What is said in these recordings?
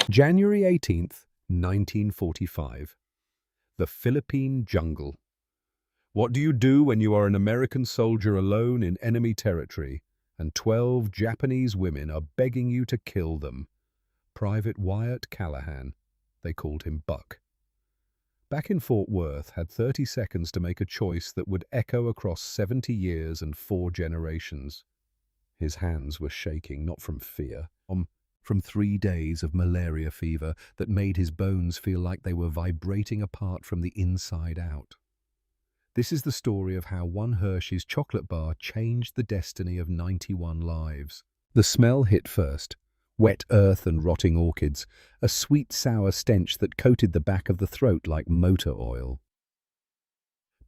January 18th, 1945. The Philippine jungle. What do you do when you are an American soldier alone in enemy territory and 12 Japanese women are begging you to kill them? Private Wyatt Callahan. They called him Buck. Back in Fort Worth, had 30 seconds to make a choice that would echo across 70 years and 4 generations. His hands were shaking, not from fear, from 3 days of malaria fever that made his bones feel like they were vibrating apart from the inside out. This is the story of how one Hershey's chocolate bar changed the destiny of 91 lives. The smell hit first. Wet earth and rotting orchids, a sweet sour stench that coated the back of the throat like motor oil.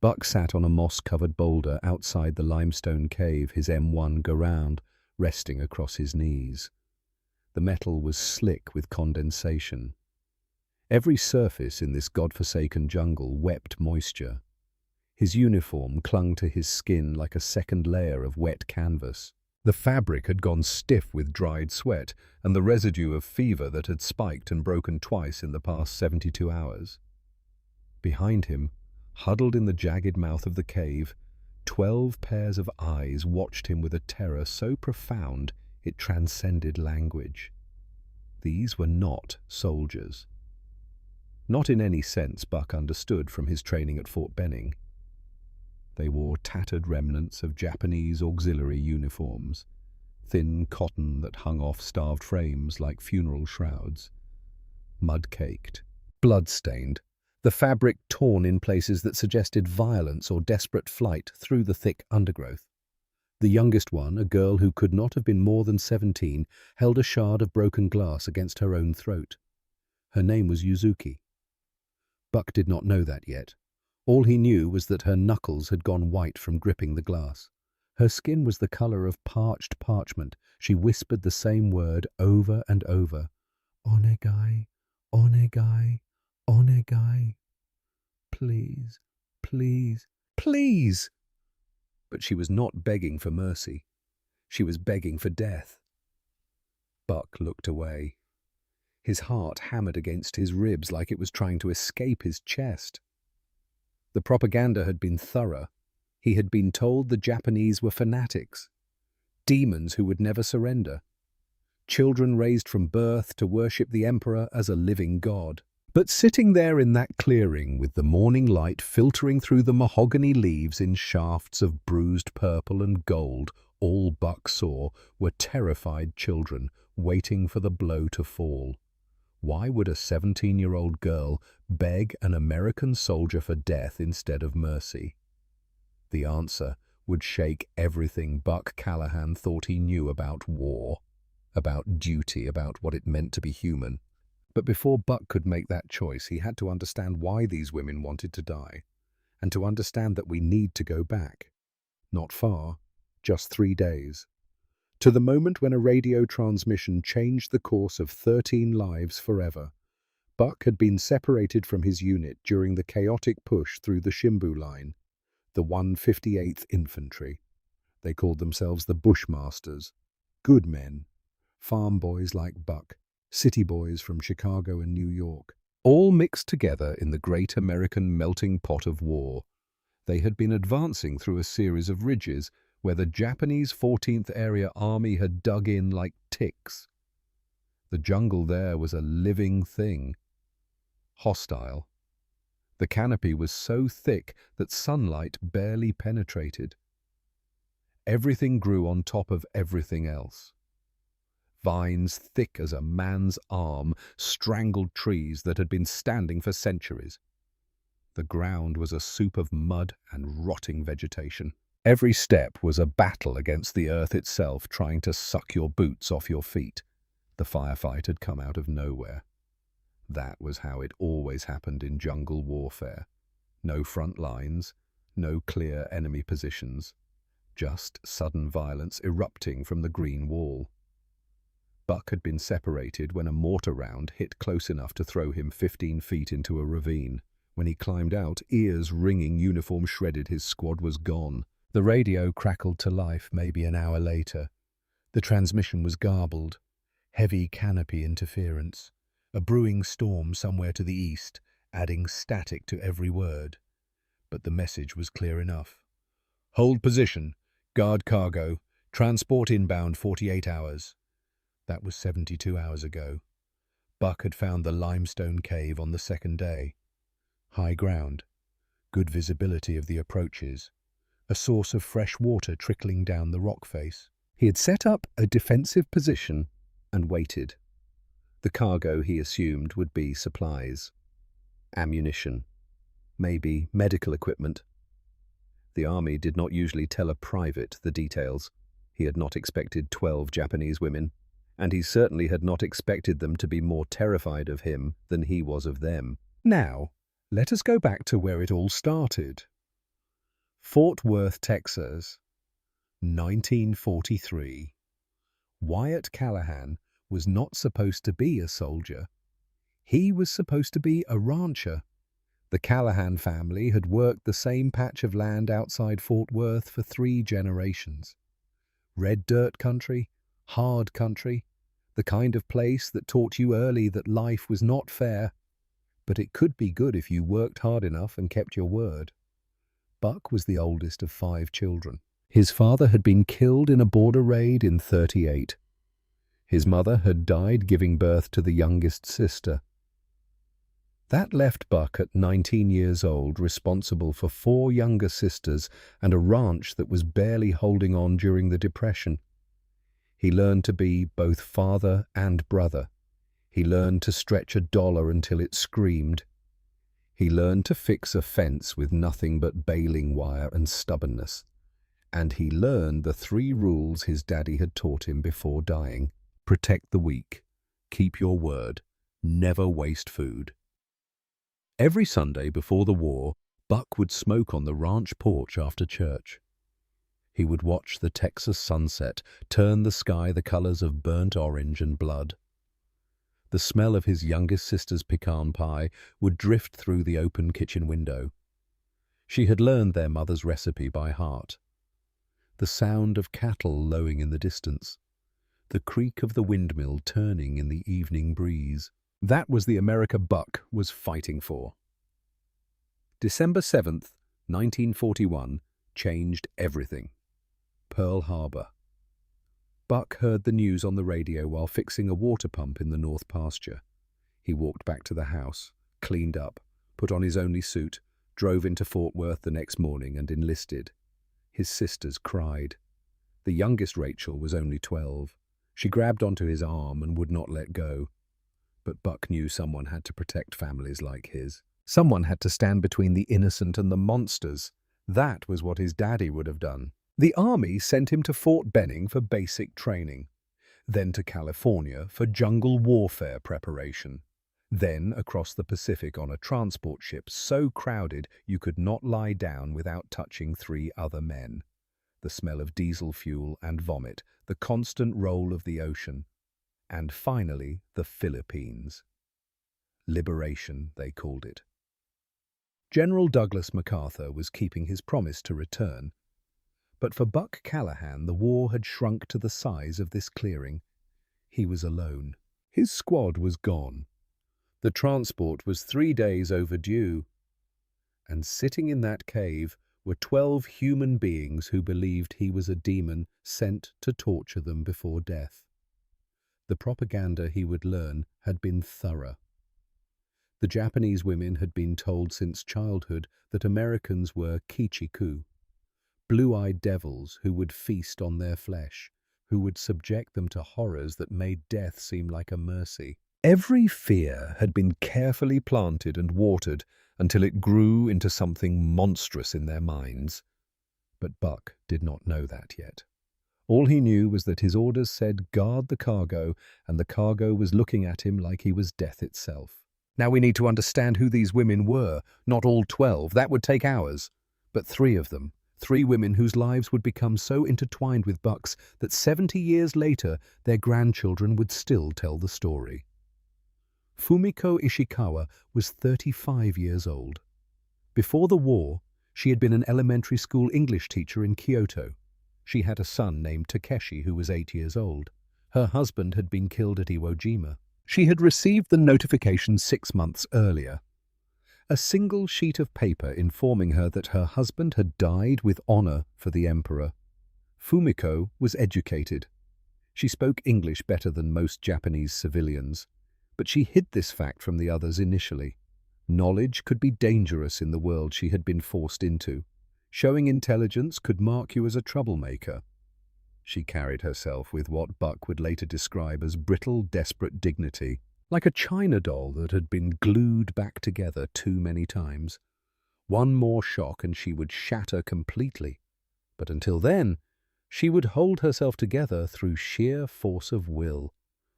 Buck sat on a moss-covered boulder outside the limestone cave, his M1 Garand resting across his knees. The metal was slick with condensation. Every surface in this godforsaken jungle wept moisture. His uniform clung to his skin like a second layer of wet canvas. The fabric had gone stiff with dried sweat and the residue of fever that had spiked and broken twice in the past 72 hours. Behind him, huddled in the jagged mouth of the cave, 12 pairs of eyes watched him with a terror so profound it transcended language. These were not soldiers. Not in any sense Buck understood from his training at Fort Benning. They wore tattered remnants of Japanese auxiliary uniforms, thin cotton that hung off starved frames like funeral shrouds. Mud-caked, blood-stained, the fabric torn in places that suggested violence or desperate flight through the thick undergrowth. The youngest one, a girl who could not have been more than 17, held a shard of broken glass against her own throat. Her name was Yuzuki. Buck did not know that yet. All he knew was that her knuckles had gone white from gripping the glass. Her skin was the color of parched parchment. She whispered the same word over and over. Onegai, onegai, onegai. Please, please, please. But she was not begging for mercy. She was begging for death. Buck looked away. His heart hammered against his ribs like it was trying to escape his chest. The propaganda had been thorough. He had been told the Japanese were fanatics, demons who would never surrender, children raised from birth to worship the emperor as a living god. But sitting there in that clearing with the morning light filtering through the mahogany leaves in shafts of bruised purple and gold, all Buck saw were terrified children waiting for the blow to fall. Why would a 17-year-old girl beg an American soldier for death instead of mercy? The answer would shake everything Buck Callahan thought he knew about war, about duty, about what it meant to be human. But before Buck could make that choice, he had to understand why these women wanted to die, and to understand that we need to go back. Not far, just 3 days. To the moment when a radio transmission changed the course of 13 lives forever. Buck had been separated from his unit during the chaotic push through the Shimbu line, the 158th Infantry. They called themselves the Bushmasters, good men, farm boys like Buck, city boys from Chicago and New York, all mixed together in the great American melting pot of war. They had been advancing through a series of ridges where the Japanese 14th Area Army had dug in like ticks. The jungle there was a living thing, hostile. The canopy was so thick that sunlight barely penetrated. Everything grew on top of everything else. Vines thick as a man's arm strangled trees that had been standing for centuries. The ground was a soup of mud and rotting vegetation. Every step was a battle against the earth itself, trying to suck your boots off your feet. The firefight had come out of nowhere. That was how it always happened in jungle warfare. No front lines, no clear enemy positions, just sudden violence erupting from the green wall. Buck had been separated when a mortar round hit close enough to throw him 15 feet into a ravine. When he climbed out, ears ringing, uniform shredded, his squad was gone. The radio crackled to life maybe an hour later. The transmission was garbled, heavy canopy interference. A brewing storm somewhere to the east, adding static to every word. But the message was clear enough. Hold position. Guard cargo. Transport inbound 48 hours. That was 72 hours ago. Buck had found the limestone cave on the second day. High ground. Good visibility of the approaches. A source of fresh water trickling down the rock face. He had set up a defensive position and waited. The cargo, he assumed, would be supplies. Ammunition. Maybe medical equipment. The army did not usually tell a private the details. He had not expected 12 Japanese women, and he certainly had not expected them to be more terrified of him than he was of them. Now, let us go back to where it all started. Fort Worth, Texas, 1943. Wyatt Callahan was not supposed to be a soldier. He was supposed to be a rancher. The Callahan family had worked the same patch of land outside Fort Worth for 3 generations. Red dirt country, hard country, the kind of place that taught you early that life was not fair, but it could be good if you worked hard enough and kept your word. Buck was the oldest of 5 children. His father had been killed in a border raid in '38. His mother had died giving birth to the youngest sister. That left Buck at 19 years old responsible for 4 younger sisters and a ranch that was barely holding on during the Depression. He learned to be both father and brother. He learned to stretch a dollar until it screamed. He learned to fix a fence with nothing but baling wire and stubbornness. And he learned the 3 rules his daddy had taught him before dying. Protect the weak. Keep your word. Never waste food. Every Sunday before the war, Buck would smoke on the ranch porch after church. He would watch the Texas sunset turn the sky the colors of burnt orange and blood. The smell of his youngest sister's pecan pie would drift through the open kitchen window. She had learned their mother's recipe by heart. The sound of cattle lowing in the distance. The creak of the windmill turning in the evening breeze. That was the America Buck was fighting for. December 7th, 1941, changed everything. Pearl Harbor. Buck heard the news on the radio while fixing a water pump in the north pasture. He walked back to the house, cleaned up, put on his only suit, drove into Fort Worth the next morning and enlisted. His sisters cried. The youngest Rachel was only 12. She grabbed onto his arm and would not let go. But Buck knew someone had to protect families like his. Someone had to stand between the innocent and the monsters. That was what his daddy would have done. The army sent him to Fort Benning for basic training, then to California for jungle warfare preparation, then across the Pacific on a transport ship so crowded you could not lie down without touching 3 other men. The smell of diesel fuel and vomit, the constant roll of the ocean, and finally the Philippines. Liberation, they called it. General Douglas MacArthur was keeping his promise to return, but for Buck Callahan the war had shrunk to the size of this clearing. He was alone. His squad was gone. The transport was 3 days overdue. And sitting in that cave were 12 human beings who believed he was a demon sent to torture them before death. The propaganda, he would learn, had been thorough. The Japanese women had been told since childhood that Americans were kichiku, blue-eyed devils who would feast on their flesh, who would subject them to horrors that made death seem like a mercy. Every fear had been carefully planted and watered until it grew into something monstrous in their minds. But Buck did not know that yet. All he knew was that his orders said guard the cargo, and the cargo was looking at him like he was death itself. Now we need to understand who these women were, not all 12, that would take hours, but 3 of them. 3 women whose lives would become so intertwined with Buck's that 70 years later their grandchildren would still tell the story. Fumiko Ishikawa was 35 years old. Before the war, she had been an elementary school English teacher in Kyoto. She had a son named Takeshi who was 8 years old. Her husband had been killed at Iwo Jima. She had received the notification 6 months earlier. A single sheet of paper informing her that her husband had died with honor for the emperor. Fumiko was educated. She spoke English better than most Japanese civilians, but she hid this fact from the others initially. Knowledge could be dangerous in the world she had been forced into. Showing intelligence could mark you as a troublemaker. She carried herself with what Buck would later describe as brittle, desperate dignity, like a china doll that had been glued back together too many times. One more shock and she would shatter completely. But until then, she would hold herself together through sheer force of will.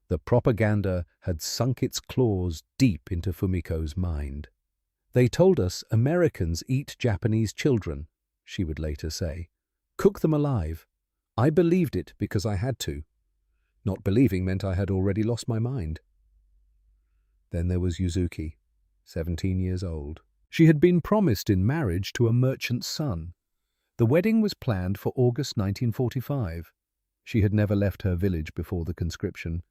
The propaganda had sunk its claws deep into Fumiko's mind. "They told us Americans eat Japanese children," she would later say. "Cook them alive. I believed it because I had to. Not believing meant I had already lost my mind." Then there was Yuzuki, 17 years old. She had been promised in marriage to a merchant's son. The wedding was planned for August 1945. She had never left her village before the conscription.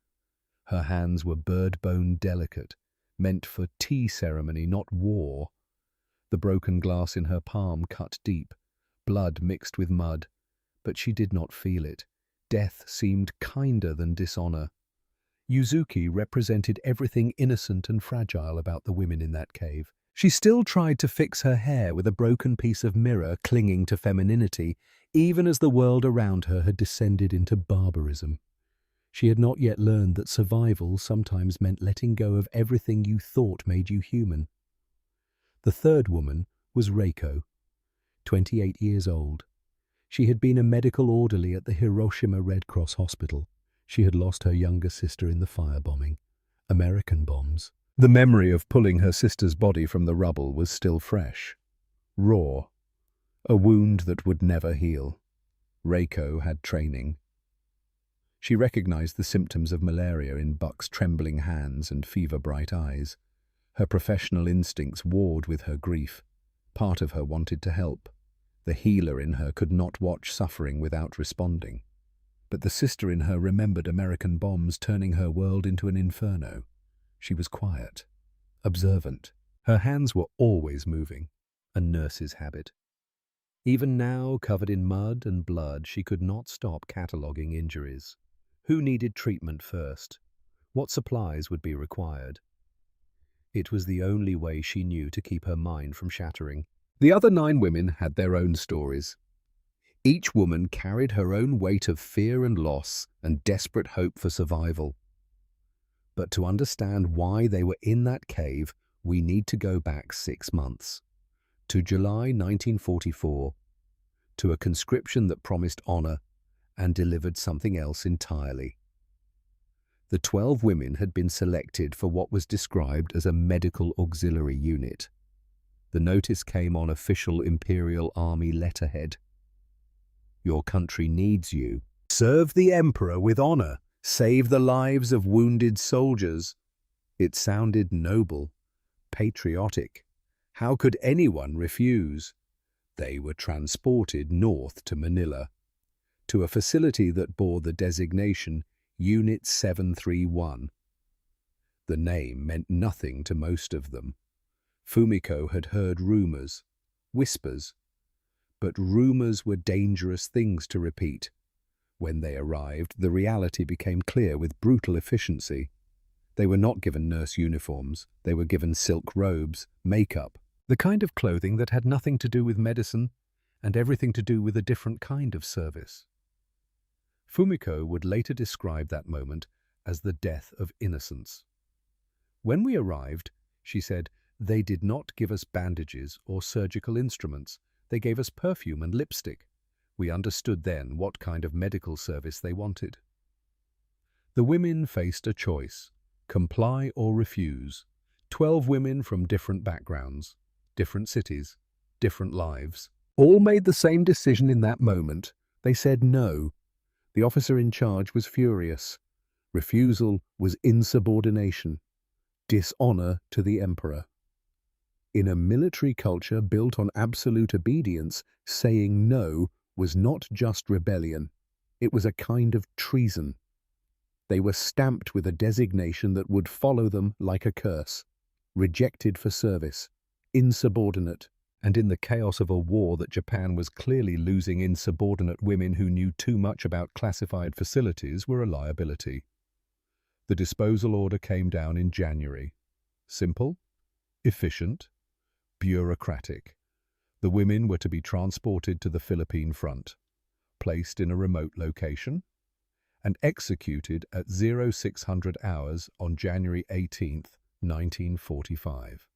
Her hands were bird-bone delicate, meant for tea ceremony, not war. The broken glass in her palm cut deep, blood mixed with mud, but she did not feel it. Death seemed kinder than dishonor. Yuzuki represented everything innocent and fragile about the women in that cave. She still tried to fix her hair with a broken piece of mirror clinging to femininity, even as the world around her had descended into barbarism. She had not yet learned that survival sometimes meant letting go of everything you thought made you human. The third woman was Reiko, 28 years old. She had been a medical orderly at the Hiroshima Red Cross Hospital. She had lost her younger sister in the firebombing. American bombs. The memory of pulling her sister's body from the rubble was still fresh. Raw. A wound that would never heal. Reiko had training. She recognized the symptoms of malaria in Buck's trembling hands and fever-bright eyes. Her professional instincts warred with her grief. Part of her wanted to help. The healer in her could not watch suffering without responding. But the sister in her remembered American bombs turning her world into an inferno. She was quiet, observant. Her hands were always moving, a nurse's habit. Even now, covered in mud and blood, she could not stop cataloguing injuries. Who needed treatment first? What supplies would be required? It was the only way she knew to keep her mind from shattering. The other 9 women had their own stories. Each woman carried her own weight of fear and loss and desperate hope for survival. But to understand why they were in that cave, we need to go back 6 months. To July 1944, to a conscription that promised honor and delivered something else entirely. The 12 women had been selected for what was described as a medical auxiliary unit. The notice came on official Imperial Army letterhead. Your country needs you. Serve the Emperor with honor. Save the lives of wounded soldiers. It sounded noble, patriotic. How could anyone refuse? They were transported north to Manila, to a facility that bore the designation Unit 731. The name meant nothing to most of them. Fumiko had heard rumors, whispers, but rumors were dangerous things to repeat. When they arrived, the reality became clear with brutal efficiency. They were not given nurse uniforms. They were given silk robes, makeup, the kind of clothing that had nothing to do with medicine and everything to do with a different kind of service. Fumiko would later describe that moment as the death of innocence. When we arrived, she said, they did not give us bandages or surgical instruments. They gave us perfume and lipstick. We understood then what kind of medical service they wanted. The women faced a choice, comply or refuse. 12 women from different backgrounds, different cities, different lives, all made the same decision in that moment. They said no. The officer in charge was furious. Refusal was insubordination, dishonor to the emperor. In a military culture built on absolute obedience, saying no was not just rebellion. It was a kind of treason. They were stamped with a designation that would follow them like a curse. Rejected for service, insubordinate, and in the chaos of a war that Japan was clearly losing, insubordinate women who knew too much about classified facilities were a liability. The disposal order came down in January. Simple, efficient, bureaucratic. The women were to be transported to the Philippine front, placed in a remote location, and executed at 0600 hours on January 18, 1945.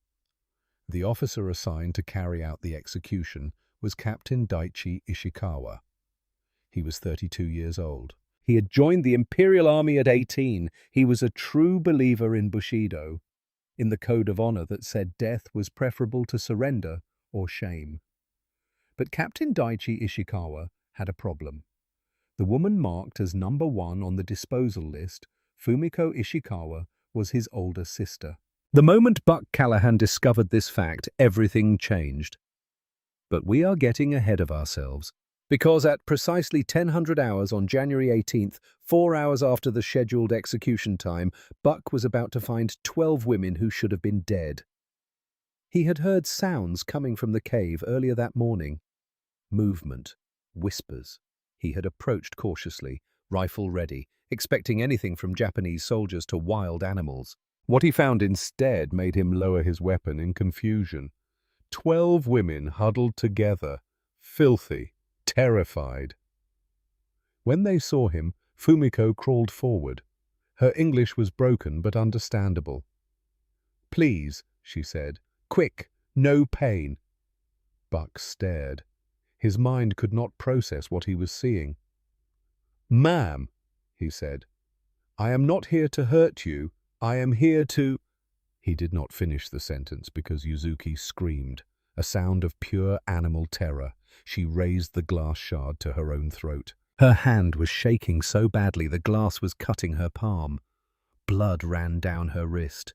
The officer assigned to carry out the execution was Captain Daichi Ishikawa. He was 32 years old. He had joined the Imperial Army at 18. He was a true believer in Bushido, in the code of honor that said death was preferable to surrender or shame. But Captain Daichi Ishikawa had a problem. The woman marked as number 1 on the disposal list, Fumiko Ishikawa, was his older sister. The moment Buck Callahan discovered this fact, everything changed. But we are getting ahead of ourselves, because at precisely 1000 hours on January 18th, 4 hours after the scheduled execution time, Buck was about to find 12 women who should have been dead. He had heard sounds coming from the cave earlier that morning. Movement, whispers. He had approached cautiously, rifle ready, expecting anything from Japanese soldiers to wild animals. What he found instead made him lower his weapon in confusion. 12 women huddled together, filthy, terrified. When they saw him, Fumiko crawled forward. Her English was broken but understandable. "Please," she said. "Quick, no pain." Buck stared. His mind could not process what he was seeing. "Ma'am," he said, "I am not here to hurt you. I am here to—" He did not finish the sentence because Yuzuki screamed, a sound of pure animal terror. She raised the glass shard to her own throat. Her hand was shaking so badly the glass was cutting her palm. Blood ran down her wrist.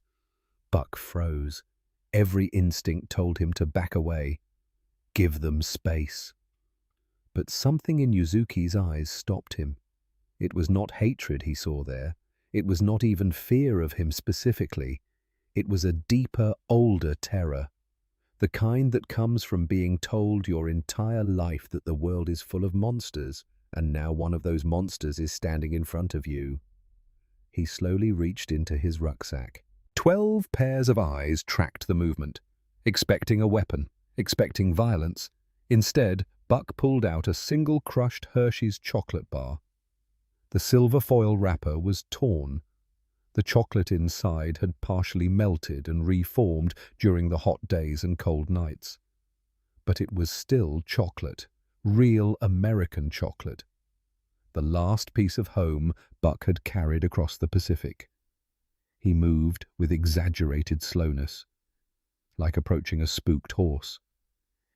Buck froze. Every instinct told him to back away. Give them space. But something in Yuzuki's eyes stopped him. It was not hatred he saw there. It was not even fear of him specifically. It was a deeper, older terror. The kind that comes from being told your entire life that the world is full of monsters, and now one of those monsters is standing in front of you. He slowly reached into his rucksack. 12 pairs of eyes tracked the movement, expecting a weapon, expecting violence. Instead, Buck pulled out a single crushed Hershey's chocolate bar. The silver foil wrapper was torn. The chocolate inside had partially melted and reformed during the hot days and cold nights. But it was still chocolate, real American chocolate. The last piece of home Buck had carried across the Pacific. He moved with exaggerated slowness, like approaching a spooked horse.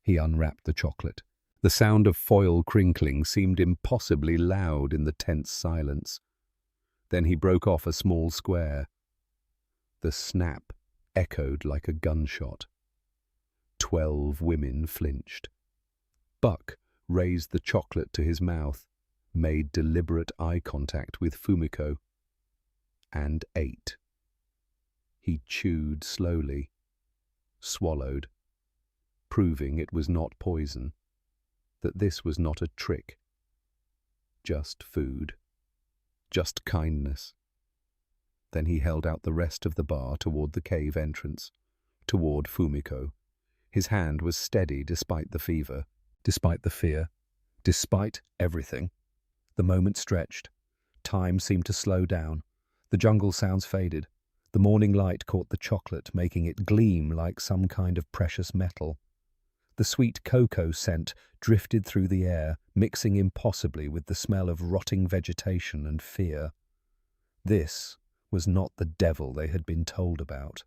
He unwrapped the chocolate. The sound of foil crinkling seemed impossibly loud in the tense silence. Then he broke off a small square. The snap echoed like a gunshot. 12 women flinched. Buck raised the chocolate to his mouth, made deliberate eye contact with Fumiko, and ate. He chewed slowly, swallowed, proving it was not poison, that this was not a trick. Just food. Just kindness. Then he held out the rest of the bar toward the cave entrance, toward Fumiko. His hand was steady despite the fever, despite the fear, despite everything. The moment stretched. Time seemed to slow down. The jungle sounds faded. The morning light caught the chocolate, making it gleam like some kind of precious metal. The sweet cocoa scent drifted through the air, mixing impossibly with the smell of rotting vegetation and fear. This was not the devil they had been told about.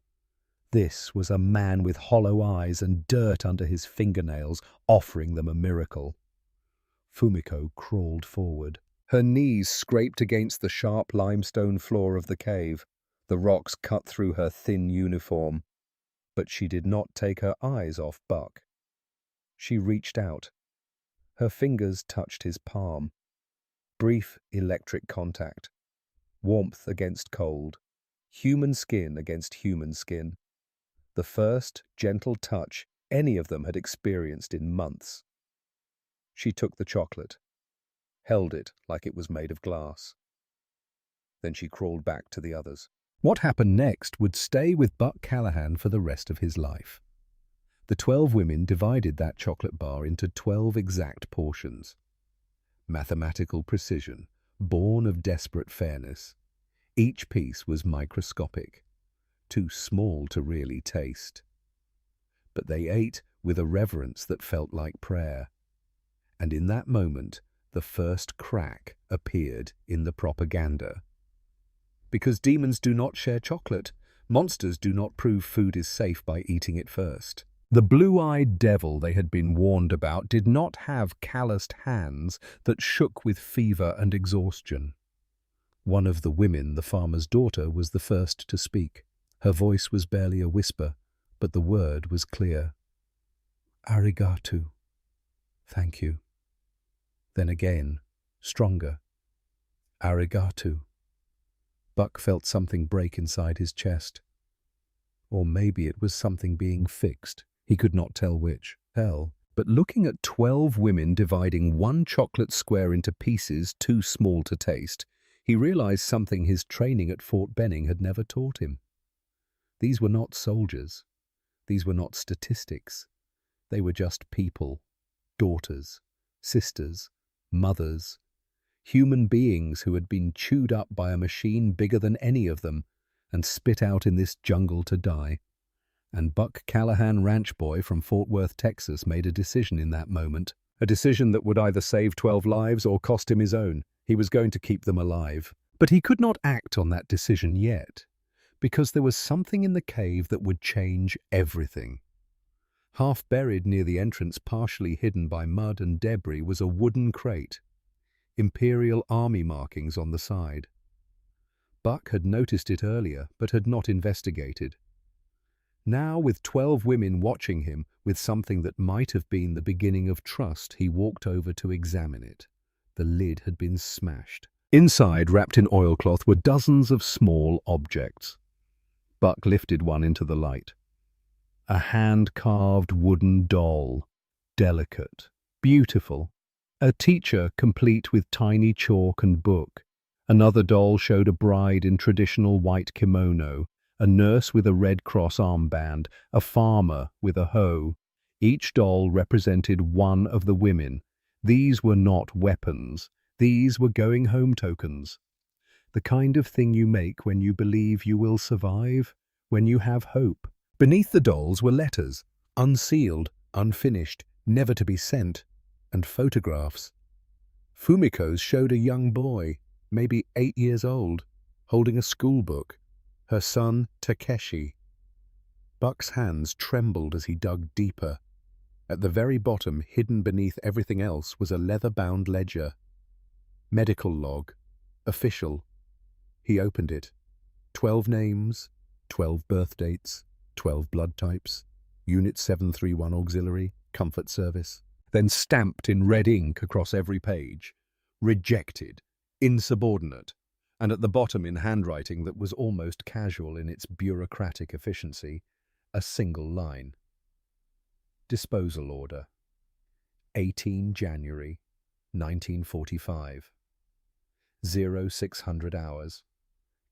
This was a man with hollow eyes and dirt under his fingernails, offering them a miracle. Fumiko crawled forward. Her knees scraped against the sharp limestone floor of the cave. The rocks cut through her thin uniform. But she did not take her eyes off Buck. She reached out. Her fingers touched his palm. Brief electric contact. warmth against cold, human skin against human skin. The first gentle touch any of them had experienced in months. She took the chocolate, held it like it was made of glass. Then she crawled back to the others. What happened next would stay with Buck Callahan for the rest of his life. The 12 women divided that chocolate bar into 12 exact portions. Mathematical precision, born of desperate fairness. Each piece was microscopic, too small to really taste. But they ate with a reverence that felt like prayer. And in that moment, the first crack appeared in the propaganda. Because demons do not share chocolate, monsters do not prove food is safe by eating it first. The blue-eyed devil they had been warned about did not have calloused hands that shook with fever and exhaustion. One of the women, the farmer's daughter, was the first to speak. Her voice was barely a whisper, but the word was clear. Arigato. Thank you. Then again, stronger. Arigato. Buck felt something break inside his chest. Or maybe it was something being fixed. He could not tell which. But looking at 12 women dividing one chocolate square into pieces too small to taste, he realized something his training at Fort Benning had never taught him. These were not soldiers. These were not statistics. They were just people, daughters, sisters, mothers, human beings who had been chewed up by a machine bigger than any of them and spit out in this jungle to die. And Buck Callahan, ranch boy from Fort Worth, Texas, made a decision in that moment. A decision that would either save 12 lives or cost him his own. He was going to keep them alive. But he could not act on that decision yet, because there was something in the cave that would change everything. Half buried near the entrance, partially hidden by mud and debris, was a wooden crate. Imperial Army markings on the side. Buck had noticed it earlier, but had not investigated. Now, with 12 women watching him, with something that might have been the beginning of trust, he walked over to examine it. The lid had been smashed. Inside, wrapped in oilcloth, were dozens of small objects. Buck lifted one into the light. A hand-carved wooden doll. Delicate. Beautiful. A teacher complete with tiny chalk and book. Another doll showed a bride in traditional white kimono, a nurse with a Red Cross armband, a farmer with a hoe. Each doll represented one of the women. These were not weapons. These were going-home tokens. The kind of thing you make when you believe you will survive, when you have hope. Beneath the dolls were letters, unsealed, unfinished, never to be sent, and photographs. Fumiko's showed a young boy, maybe 8 years old, holding a school book. Her son, Takeshi. Buck's hands trembled as he dug deeper. At the very bottom, hidden beneath everything else, was a leather-bound ledger. Medical log. Official. He opened it. 12 names, 12 birth dates, 12 blood types, Unit 731 Auxiliary, Comfort Service. Then stamped in red ink across every page. Rejected. Insubordinate. And at the bottom, in handwriting that was almost casual in its bureaucratic efficiency, a single line. Disposal order. 18 January, 1945. 0600 hours.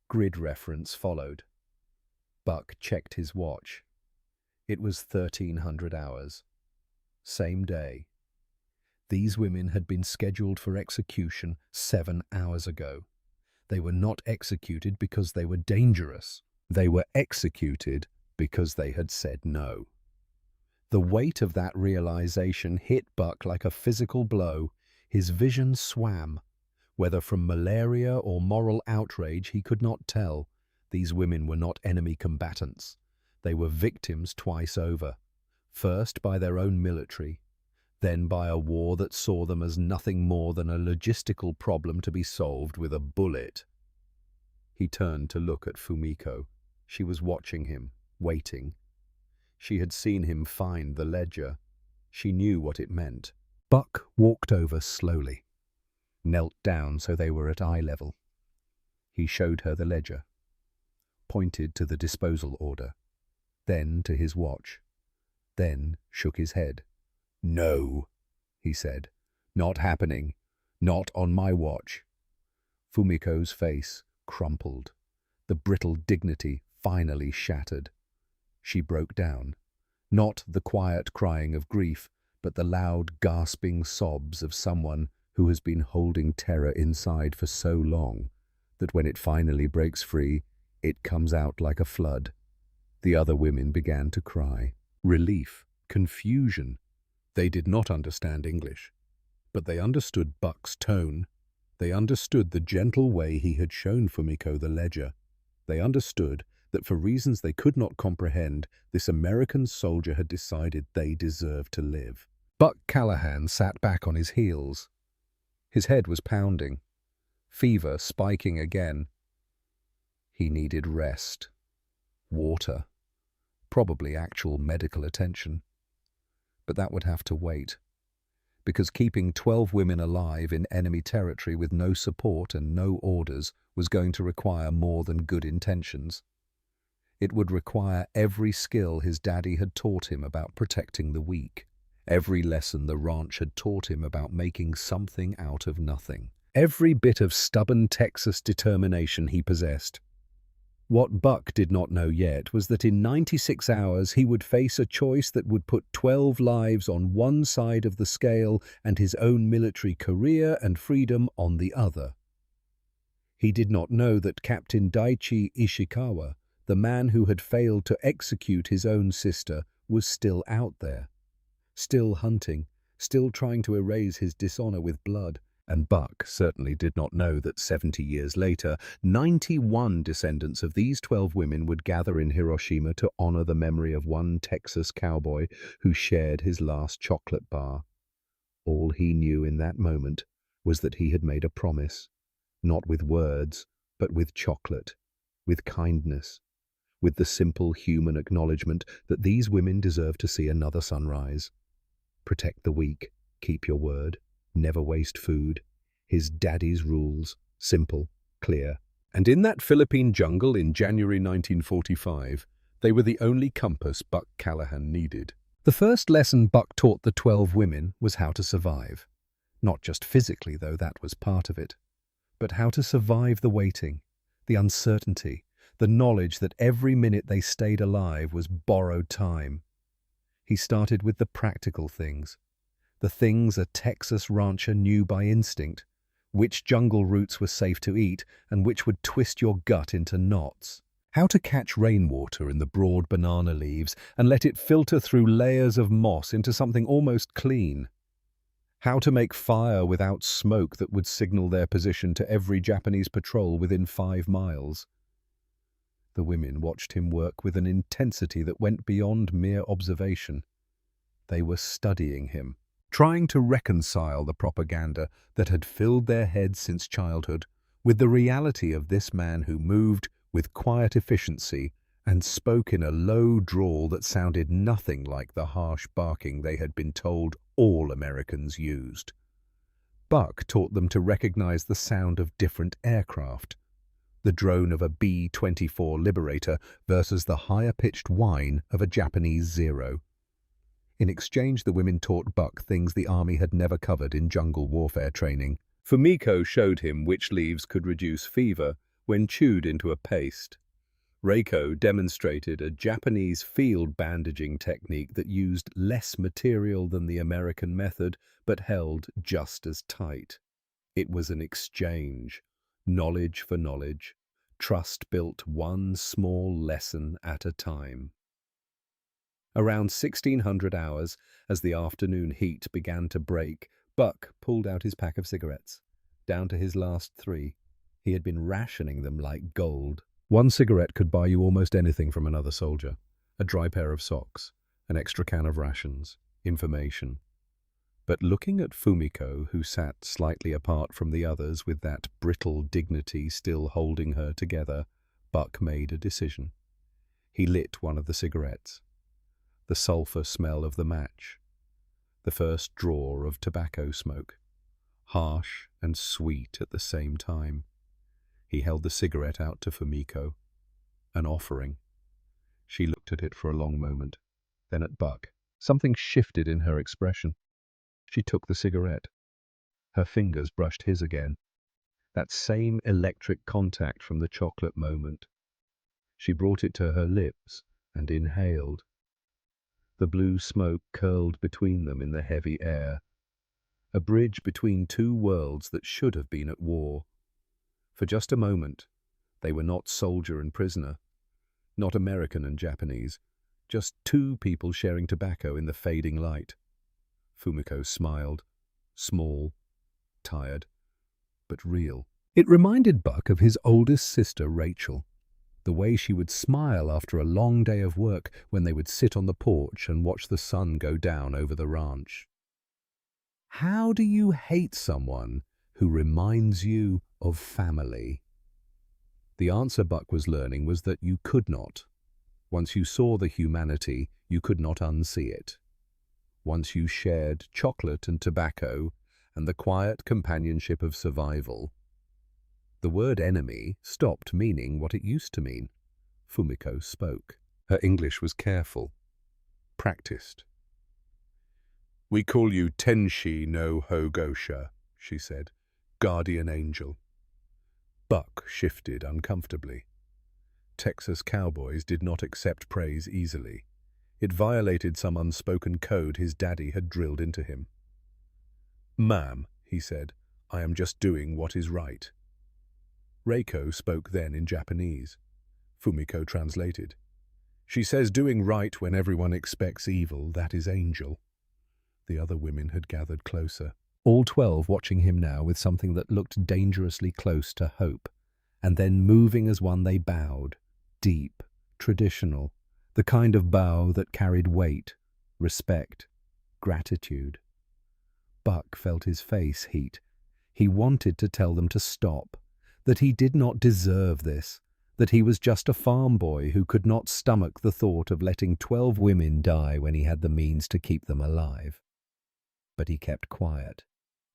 Grid reference followed. Buck checked his watch. It was 1300 hours. Same day. These women had been scheduled for execution 7 hours ago. They were not executed because they were dangerous. They were executed because they had said no. The weight of that realization hit Buck like a physical blow. His vision swam. Whether from malaria or moral outrage, he could not tell. These women were not enemy combatants. They were victims twice over. First by their own military, then by a war that saw them as nothing more than a logistical problem to be solved with a bullet. He turned to look at Fumiko. She was watching him, waiting. She had seen him find the ledger. She knew what it meant. Buck walked over slowly, knelt down so they were at eye level. He showed her the ledger, pointed to the disposal order, then to his watch, then shook his head. "No," he said. "Not happening. Not on my watch." Fumiko's face crumpled, the brittle dignity finally shattered. She broke down, not the quiet crying of grief, but the loud gasping sobs of someone who has been holding terror inside for so long that when it finally breaks free, it comes out like a flood. The other women began to cry. Relief, confusion. They did not understand English, but they understood Buck's tone. They understood the gentle way he had shown Fumiko the ledger. They understood that for reasons they could not comprehend, this American soldier had decided they deserved to live. Buck Callahan sat back on his heels. His head was pounding, fever spiking again. He needed rest, water, probably actual medical attention. But that would have to wait, because keeping 12 women alive in enemy territory with no support and no orders was going to require more than good intentions. It would require every skill his daddy had taught him about protecting the weak, every lesson the ranch had taught him about making something out of nothing, every bit of stubborn Texas determination he possessed. What Buck did not know yet was that in 96 hours he would face a choice that would put 12 lives on one side of the scale and his own military career and freedom on the other. He did not know that Captain Daichi Ishikawa, the man who had failed to execute his own sister, was still out there, still hunting, still trying to erase his dishonor with blood. And Buck certainly did not know that 70 years later, 91 descendants of these 12 women would gather in Hiroshima to honor the memory of one Texas cowboy who shared his last chocolate bar. All he knew in that moment was that he had made a promise, not with words, but with chocolate, with kindness, with the simple human acknowledgement that these women deserve to see another sunrise. Protect the weak, keep your word. Never waste food. His daddy's rules, simple, clear. And in that Philippine jungle in January 1945, they were the only compass Buck Callahan needed. The first lesson Buck taught the 12 women was how to survive. Not just physically, though that was part of it, but how to survive the waiting, the uncertainty, the knowledge that every minute they stayed alive was borrowed time. He started with the practical things. The things a Texas rancher knew by instinct, which jungle roots were safe to eat and which would twist your gut into knots. How to catch rainwater in the broad banana leaves and let it filter through layers of moss into something almost clean. How to make fire without smoke that would signal their position to every Japanese patrol within 5 miles. The women watched him work with an intensity that went beyond mere observation. They were studying him, trying to reconcile the propaganda that had filled their heads since childhood with the reality of this man who moved with quiet efficiency and spoke in a low drawl that sounded nothing like the harsh barking they had been told all Americans used. Buck taught them to recognize the sound of different aircraft, the drone of a B-24 Liberator versus the higher-pitched whine of a Japanese Zero. In exchange, the women taught Buck things the army had never covered in jungle warfare training. Fumiko showed him which leaves could reduce fever when chewed into a paste. Reiko demonstrated a Japanese field bandaging technique that used less material than the American method, but held just as tight. It was an exchange, knowledge for knowledge, trust built one small lesson at a time. Around 1600 hours, as the afternoon heat began to break, Buck pulled out his pack of cigarettes, down to his last 3. He had been rationing them like gold. One cigarette could buy you almost anything from another soldier. A dry pair of socks, an extra can of rations, information. But looking at Fumiko, who sat slightly apart from the others with that brittle dignity still holding her together, Buck made a decision. He lit one of the cigarettes. The sulphur smell of the match, the first draw of tobacco smoke, harsh and sweet at the same time. He held the cigarette out to Fumiko, an offering. She looked at it for a long moment, then at Buck. Something shifted in her expression. She took the cigarette. Her fingers brushed his again. That same electric contact from the chocolate moment. She brought it to her lips and inhaled. The blue smoke curled between them in the heavy air. A bridge between two worlds that should have been at war. For just a moment, they were not soldier and prisoner, not American and Japanese, just two people sharing tobacco in the fading light. Fumiko smiled, small, tired, but real. It reminded Buck of his oldest sister, Rachel, the way she would smile after a long day of work when they would sit on the porch and watch the sun go down over the ranch. How do you hate someone who reminds you of family? The answer Buck was learning was that you could not. Once you saw the humanity, you could not unsee it. Once you shared chocolate and tobacco and the quiet companionship of survival, the word enemy stopped meaning what it used to mean. Fumiko spoke. Her English was careful, practiced. "We call you Tenshi no Hogosha," she said, "guardian angel." Buck shifted uncomfortably. Texas cowboys did not accept praise easily. It violated some unspoken code his daddy had drilled into him. "Ma'am," he said, "I am just doing what is right." Reiko spoke then in Japanese. Fumiko translated. "She says doing right when everyone expects evil, that is angel." The other women had gathered closer, all 12 watching him now with something that looked dangerously close to hope, and then moving as one they bowed, deep, traditional, the kind of bow that carried weight, respect, gratitude. Buck felt his face heat. He wanted to tell them to stop, that he did not deserve this, that he was just a farm boy who could not stomach the thought of letting 12 women die when he had the means to keep them alive. But he kept quiet,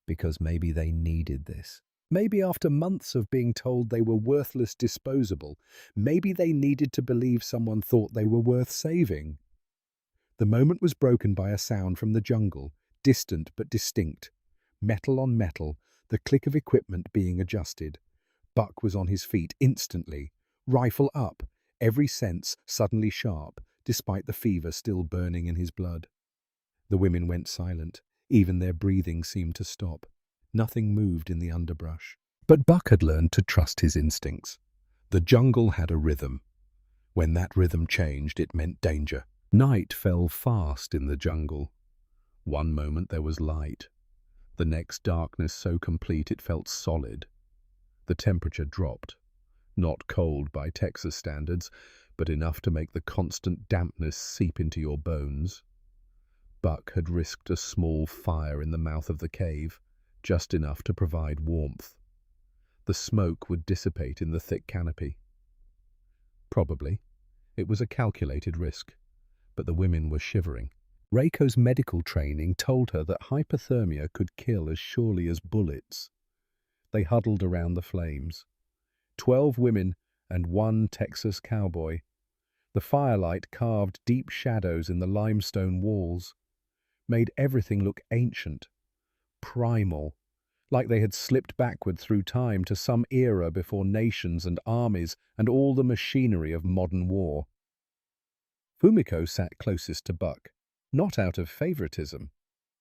because maybe they needed this. Maybe after months of being told they were worthless disposable, maybe they needed to believe someone thought they were worth saving. The moment was broken by a sound from the jungle, distant but distinct. Metal on metal, the click of equipment being adjusted. Buck was on his feet instantly, rifle up, every sense suddenly sharp, despite the fever still burning in his blood. The women went silent. Even their breathing seemed to stop. Nothing moved in the underbrush. But Buck had learned to trust his instincts. The jungle had a rhythm. When that rhythm changed, it meant danger. Night fell fast in the jungle. One moment there was light. The next darkness so complete it felt solid. The temperature dropped. Not cold by Texas standards, but enough to make the constant dampness seep into your bones. Buck had risked a small fire in the mouth of the cave, just enough to provide warmth. The smoke would dissipate in the thick canopy. Probably. It was a calculated risk, but the women were shivering. Reiko's medical training told her that hypothermia could kill as surely as bullets. They huddled around the flames. 12 women and 1 Texas cowboy. The firelight carved deep shadows in the limestone walls, made everything look ancient, primal, like they had slipped backward through time to some era before nations and armies and all the machinery of modern war. Fumiko sat closest to Buck, not out of favoritism,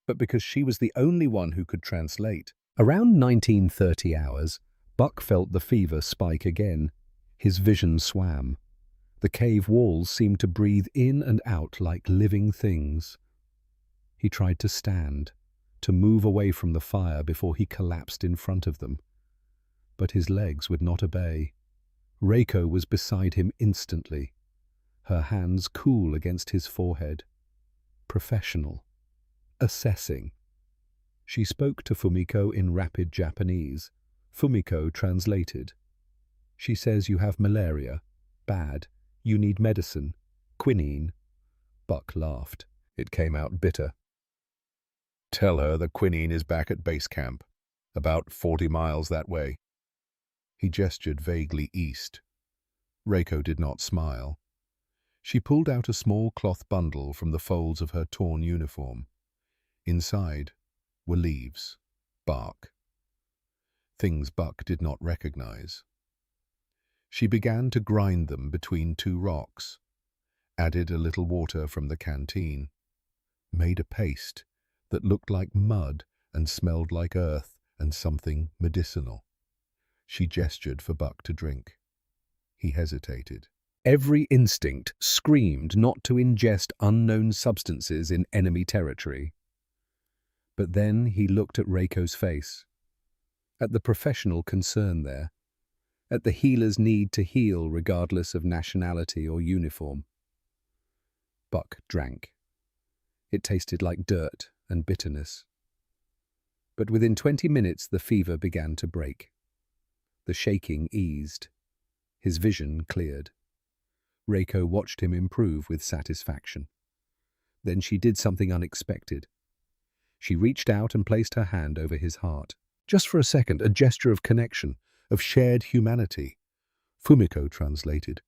but because she was the only one who could translate. Around 1930 hours, Buck felt the fever spike again. His vision swam. The cave walls seemed to breathe in and out like living things. He tried to stand, to move away from the fire before he collapsed in front of them. But his legs would not obey. Reiko was beside him instantly, her hands cool against his forehead. Professional. Assessing. She spoke to Fumiko in rapid Japanese. Fumiko translated. "She says you have malaria. Bad. You need medicine. Quinine." Buck laughed. It came out bitter. "Tell her the quinine is back at base camp, about 40 miles that way." He gestured vaguely east. Reiko did not smile. She pulled out a small cloth bundle from the folds of her torn uniform. Inside were leaves, bark, things Buck did not recognize. She began to grind them between two rocks, added a little water from the canteen, made a paste that looked like mud and smelled like earth and something medicinal. She gestured for Buck to drink. He hesitated. Every instinct screamed not to ingest unknown substances in enemy territory. But then he looked at Reiko's face, at the professional concern there, at the healer's need to heal regardless of nationality or uniform. Buck drank. It tasted like dirt and bitterness. But within 20 minutes the fever began to break. The shaking eased. His vision cleared. Reiko watched him improve with satisfaction. Then she did something unexpected. She reached out and placed her hand over his heart. Just for a second, a gesture of connection, of shared humanity. Fumiko translated.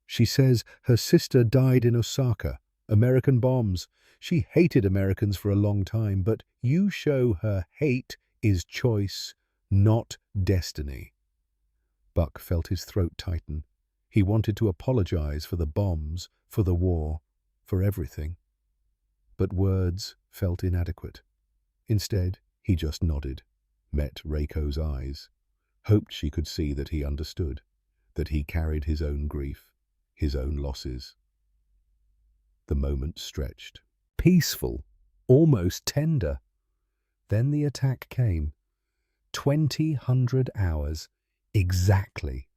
She says her sister died in Osaka, American bombs. She hated Americans for a long time, but you show her hate is choice, not destiny. Buck felt his throat tighten. He wanted to apologize for the bombs, for the war, for everything. But words felt inadequate. Instead, he just nodded, met Reiko's eyes, hoped she could see that he understood, that he carried his own grief, his own losses. The moment stretched. Peaceful, almost tender. Then the attack came. 200 hours, exactly.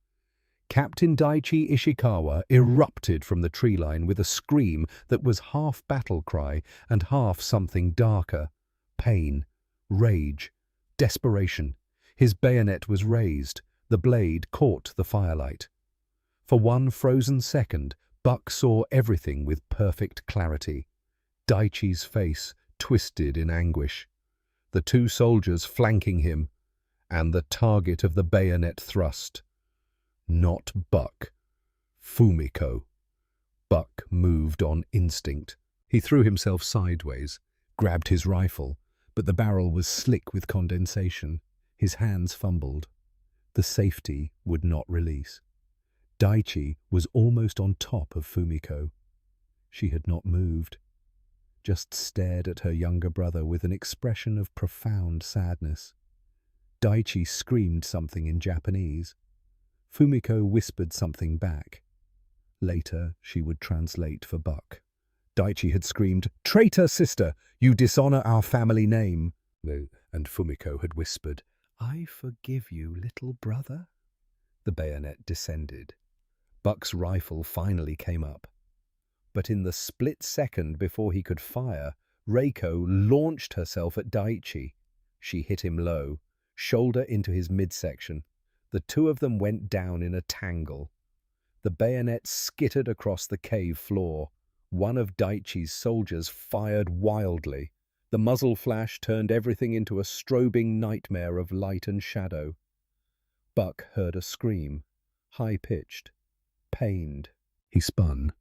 Captain Daichi Ishikawa erupted from the tree line with a scream that was half battle cry and half something darker. Pain, rage, desperation. His bayonet was raised. The blade caught the firelight. For one frozen second, Buck saw everything with perfect clarity. Daichi's face twisted in anguish. The two soldiers flanking him, and the target of the bayonet thrust. Not Buck. Fumiko. Buck moved on instinct. He threw himself sideways, grabbed his rifle, but the barrel was slick with condensation. His hands fumbled. The safety would not release. Daichi was almost on top of Fumiko. She had not moved, just stared at her younger brother with an expression of profound sadness. Daichi screamed something in Japanese. Fumiko whispered something back. Later, she would translate for Buck. Daichi had screamed, "Traitor sister, you dishonor our family name." And Fumiko had whispered, "I forgive you, little brother." The bayonet descended. Buck's rifle finally came up. But in the split second before he could fire, Reiko launched herself at Daichi. She hit him low, shoulder into his midsection. The two of them went down in a tangle. The bayonet skittered across the cave floor. One of Daichi's soldiers fired wildly. The muzzle flash turned everything into a strobing nightmare of light and shadow. Buck heard a scream, high-pitched, pained. He spun.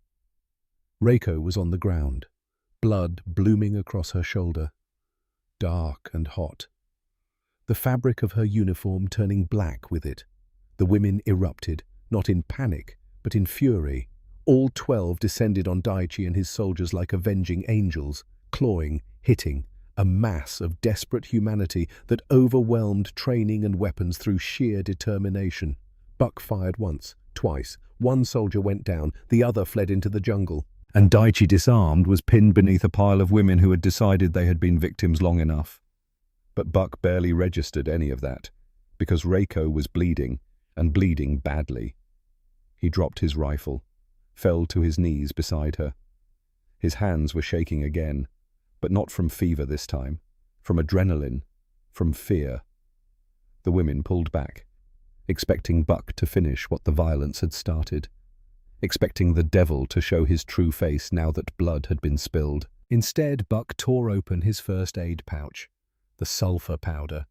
Reiko was on the ground, blood blooming across her shoulder, dark and hot. The fabric of her uniform turning black with it. The women erupted, not in panic, but in fury. All 12 descended on Daichi and his soldiers like avenging angels, clawing, hitting, a mass of desperate humanity that overwhelmed training and weapons through sheer determination. Buck fired once, twice. One soldier went down, the other fled into the jungle. And Daichi, disarmed, was pinned beneath a pile of women who had decided they had been victims long enough. But Buck barely registered any of that, because Reiko was bleeding, and bleeding badly. He dropped his rifle, fell to his knees beside her. His hands were shaking again, but not from fever this time, from adrenaline, from fear. The women pulled back, expecting Buck to finish what the violence had started, expecting the devil to show his true face now that blood had been spilled. Instead, Buck tore open his first aid pouch. The sulfur powder,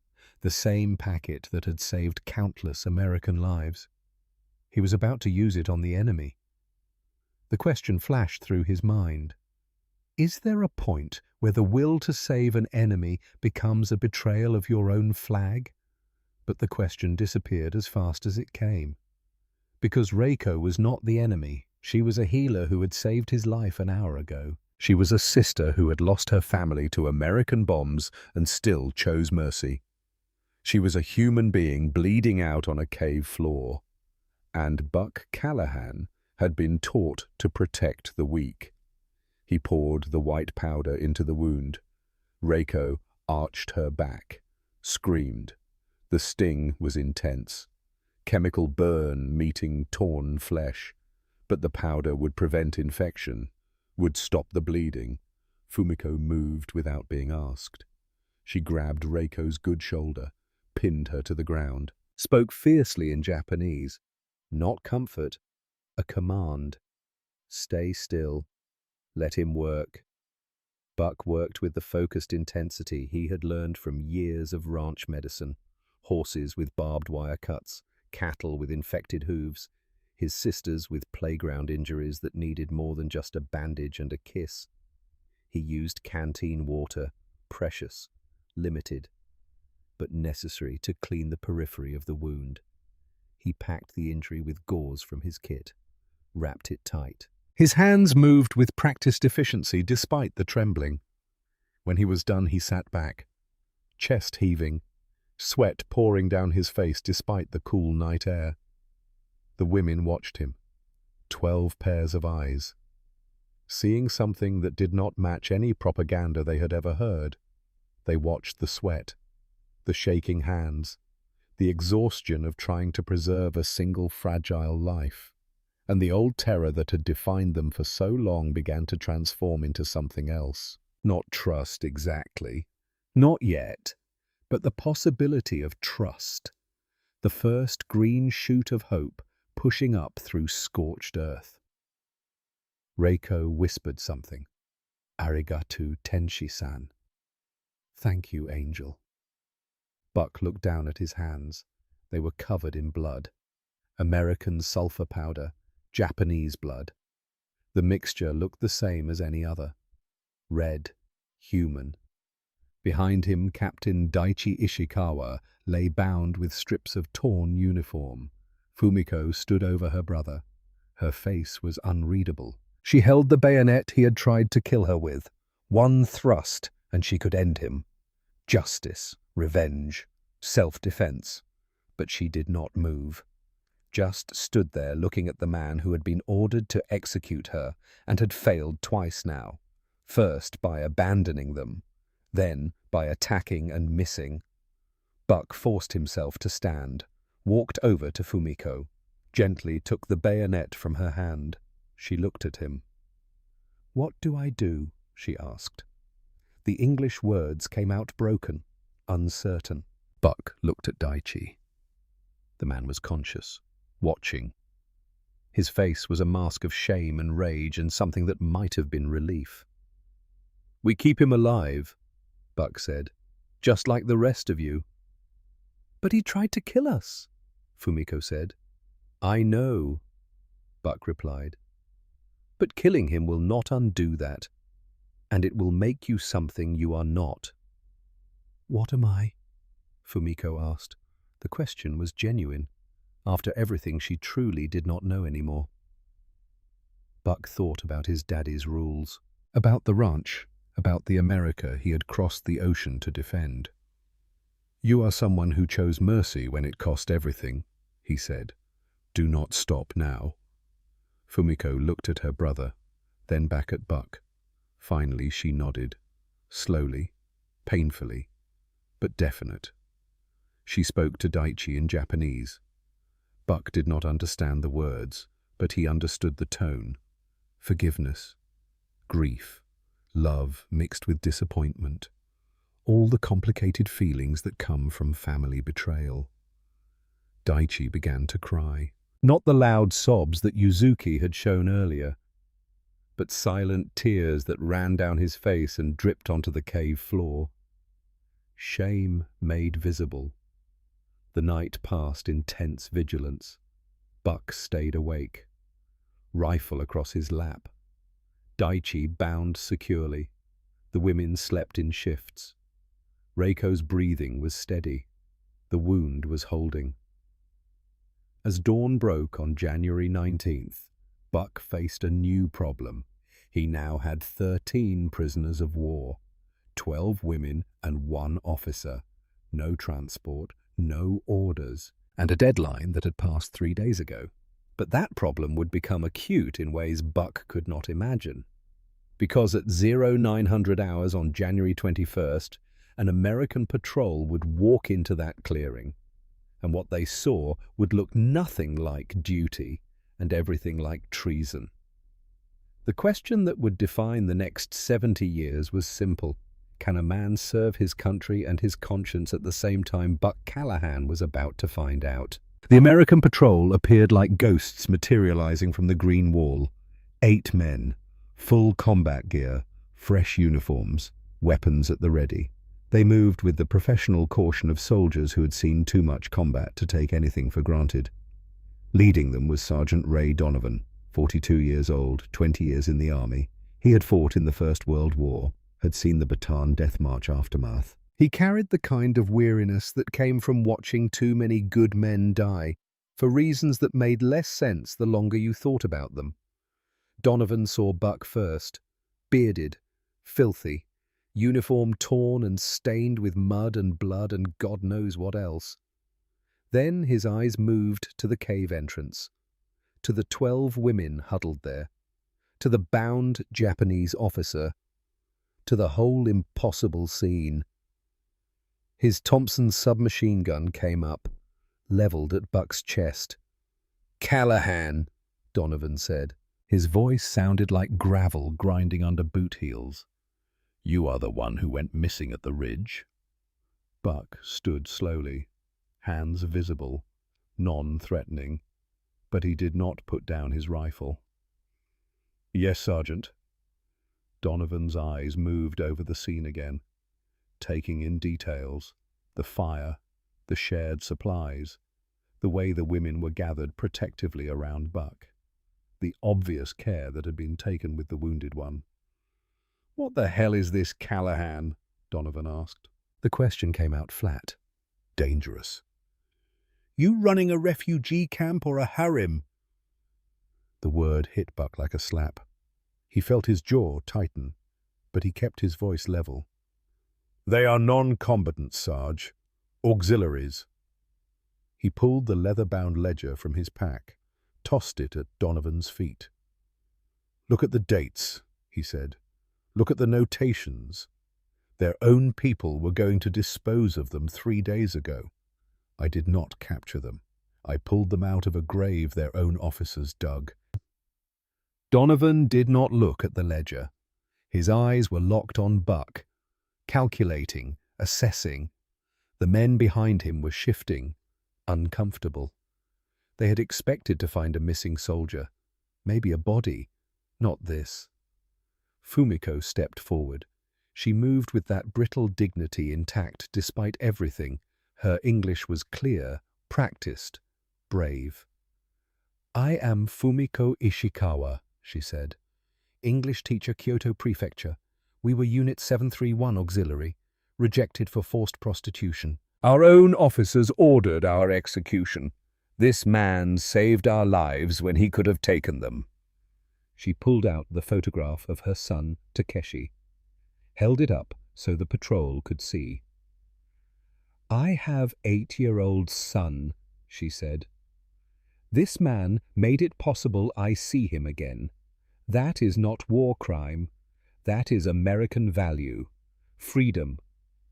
the same packet that had saved countless American lives. He was about to use it on the enemy. The question flashed through his mind. Is there a point where the will to save an enemy becomes a betrayal of your own flag? But the question disappeared as fast as it came. Because Reiko was not the enemy. She was a healer who had saved his life an hour ago. She was a sister who had lost her family to American bombs and still chose mercy. She was a human being bleeding out on a cave floor. And Buck Callahan had been taught to protect the weak. He poured the white powder into the wound. Reiko arched her back, screamed. The sting was intense. Chemical burn meeting torn flesh. But the powder would prevent infection, would stop the bleeding. Fumiko moved without being asked. She grabbed Reiko's good shoulder, pinned her to the ground, spoke fiercely in Japanese. Not comfort, a command. Stay still. Let him work. Buck worked with the focused intensity he had learned from years of ranch medicine. Horses with barbed wire cuts, cattle with infected hooves, his sisters with playground injuries that needed more than just a bandage and a kiss. He used canteen water, precious, limited, but necessary to clean the periphery of the wound. He packed the injury with gauze from his kit, wrapped it tight. His hands moved with practiced efficiency despite the trembling. When he was done, he sat back, chest heaving, sweat pouring down his face despite the cool night air. The women watched him, 12 pairs of eyes, seeing something that did not match any propaganda they had ever heard. They watched the sweat, the shaking hands, the exhaustion of trying to preserve a single fragile life. And the old terror that had defined them for so long began to transform into something else. Not trust exactly. Not yet. But the possibility of trust. The first green shoot of hope pushing up through scorched earth. Reiko whispered something. Arigato Tenshi-san. Thank you, Angel. Buck looked down at his hands. They were covered in blood. American sulfur powder. Japanese blood. The mixture looked the same as any other. Red, human. Behind him, Captain Daichi Ishikawa lay bound with strips of torn uniform. Fumiko stood over her brother. Her face was unreadable. She held the bayonet he had tried to kill her with. One thrust, and she could end him. Justice, revenge, self-defense. But she did not move. Just stood there looking at the man who had been ordered to execute her and had failed twice now, first by abandoning them, then by attacking and missing. Buck forced himself to stand, walked over to Fumiko, gently took the bayonet from her hand. She looked at him. "What do I do?" she asked. The English words came out broken, uncertain. Buck looked at Daichi. The man was conscious. Watching. His face was a mask of shame and rage and something that might have been relief. "We keep him alive," Buck said, "just like the rest of you." "But he tried to kill us," Fumiko said. "I know," Buck replied. "But killing him will not undo that, and it will make you something you are not." "What am I?" Fumiko asked. The question was genuine. After everything, she truly did not know anymore. Buck thought about his daddy's rules, about the ranch, about the America he had crossed the ocean to defend. "You are someone who chose mercy when it cost everything," he said. "Do not stop now." Fumiko looked at her brother, then back at Buck. Finally she nodded, slowly, painfully, but definite. She spoke to Daichi in Japanese. Buck did not understand the words, but he understood the tone. Forgiveness, grief, love mixed with disappointment. All the complicated feelings that come from family betrayal. Daichi began to cry. Not the loud sobs that Yuzuki had shown earlier, but silent tears that ran down his face and dripped onto the cave floor. Shame made visible. The night passed in tense vigilance. Buck stayed awake, rifle across his lap. Daichi bound securely. The women slept in shifts. Reiko's breathing was steady. The wound was holding. As dawn broke on January 19th, Buck faced a new problem. He now had 13 prisoners of war, 12 women and 1 officer, no transport, no orders, and a deadline that had passed 3 days ago. But that problem would become acute in ways Buck could not imagine. Because at 0900 hours on January 21st, an American patrol would walk into that clearing, and what they saw would look nothing like duty and everything like treason. The question that would define the next 70 years was simple. Can a man serve his country and his conscience at the same time? Buck Callahan was about to find out. The American patrol appeared like ghosts materializing from the green wall. 8 men, full combat gear, fresh uniforms, weapons at the ready. They moved with the professional caution of soldiers who had seen too much combat to take anything for granted. Leading them was Sergeant Ray Donovan, 42 years old, 20 years in the army. He had fought in the First World War, had seen the Bataan Death March aftermath. He carried the kind of weariness that came from watching too many good men die, for reasons that made less sense the longer you thought about them. Donovan saw Buck first, bearded, filthy, uniform torn and stained with mud and blood and God knows what else. Then his eyes moved to the cave entrance, to the 12 women huddled there, to the bound Japanese officer, to the whole impossible scene. His Thompson submachine gun came up, leveled at Buck's chest. "Callahan," Donovan said. His voice sounded like gravel grinding under boot heels. "You are the one who went missing at the ridge?" Buck stood slowly, hands visible, non-threatening, but he did not put down his rifle. "Yes, Sergeant." Donovan's eyes moved over the scene again, taking in details, the fire, the shared supplies, the way the women were gathered protectively around Buck, the obvious care that had been taken with the wounded one. "What the hell is this Callahan?" Donovan asked. The question came out flat. "Dangerous." "You running a refugee camp or a harem?" The word hit Buck like a slap. He felt his jaw tighten, but he kept his voice level. "They are non-combatants, Sarge. Auxiliaries." He pulled the leather-bound ledger from his pack, tossed it at Donovan's feet. "Look at the dates," he said. "Look at the notations. Their own people were going to dispose of them 3 days ago. I did not capture them. I pulled them out of a grave their own officers dug." Donovan did not look at the ledger. His eyes were locked on Buck, calculating, assessing. The men behind him were shifting, uncomfortable. They had expected to find a missing soldier, maybe a body, not this. Fumiko stepped forward. She moved with that brittle dignity intact despite everything. Her English was clear, practiced, brave. "I am Fumiko Ishikawa," she said. "English teacher, Kyoto Prefecture. We were Unit 731 Auxiliary, rejected for forced prostitution. Our own officers ordered our execution. This man saved our lives when he could have taken them." She pulled out the photograph of her son, Takeshi, held it up so the patrol could see. "I have 8-year-old son," she said. "This man made it possible I see him again. That is not war crime. That is American value. Freedom,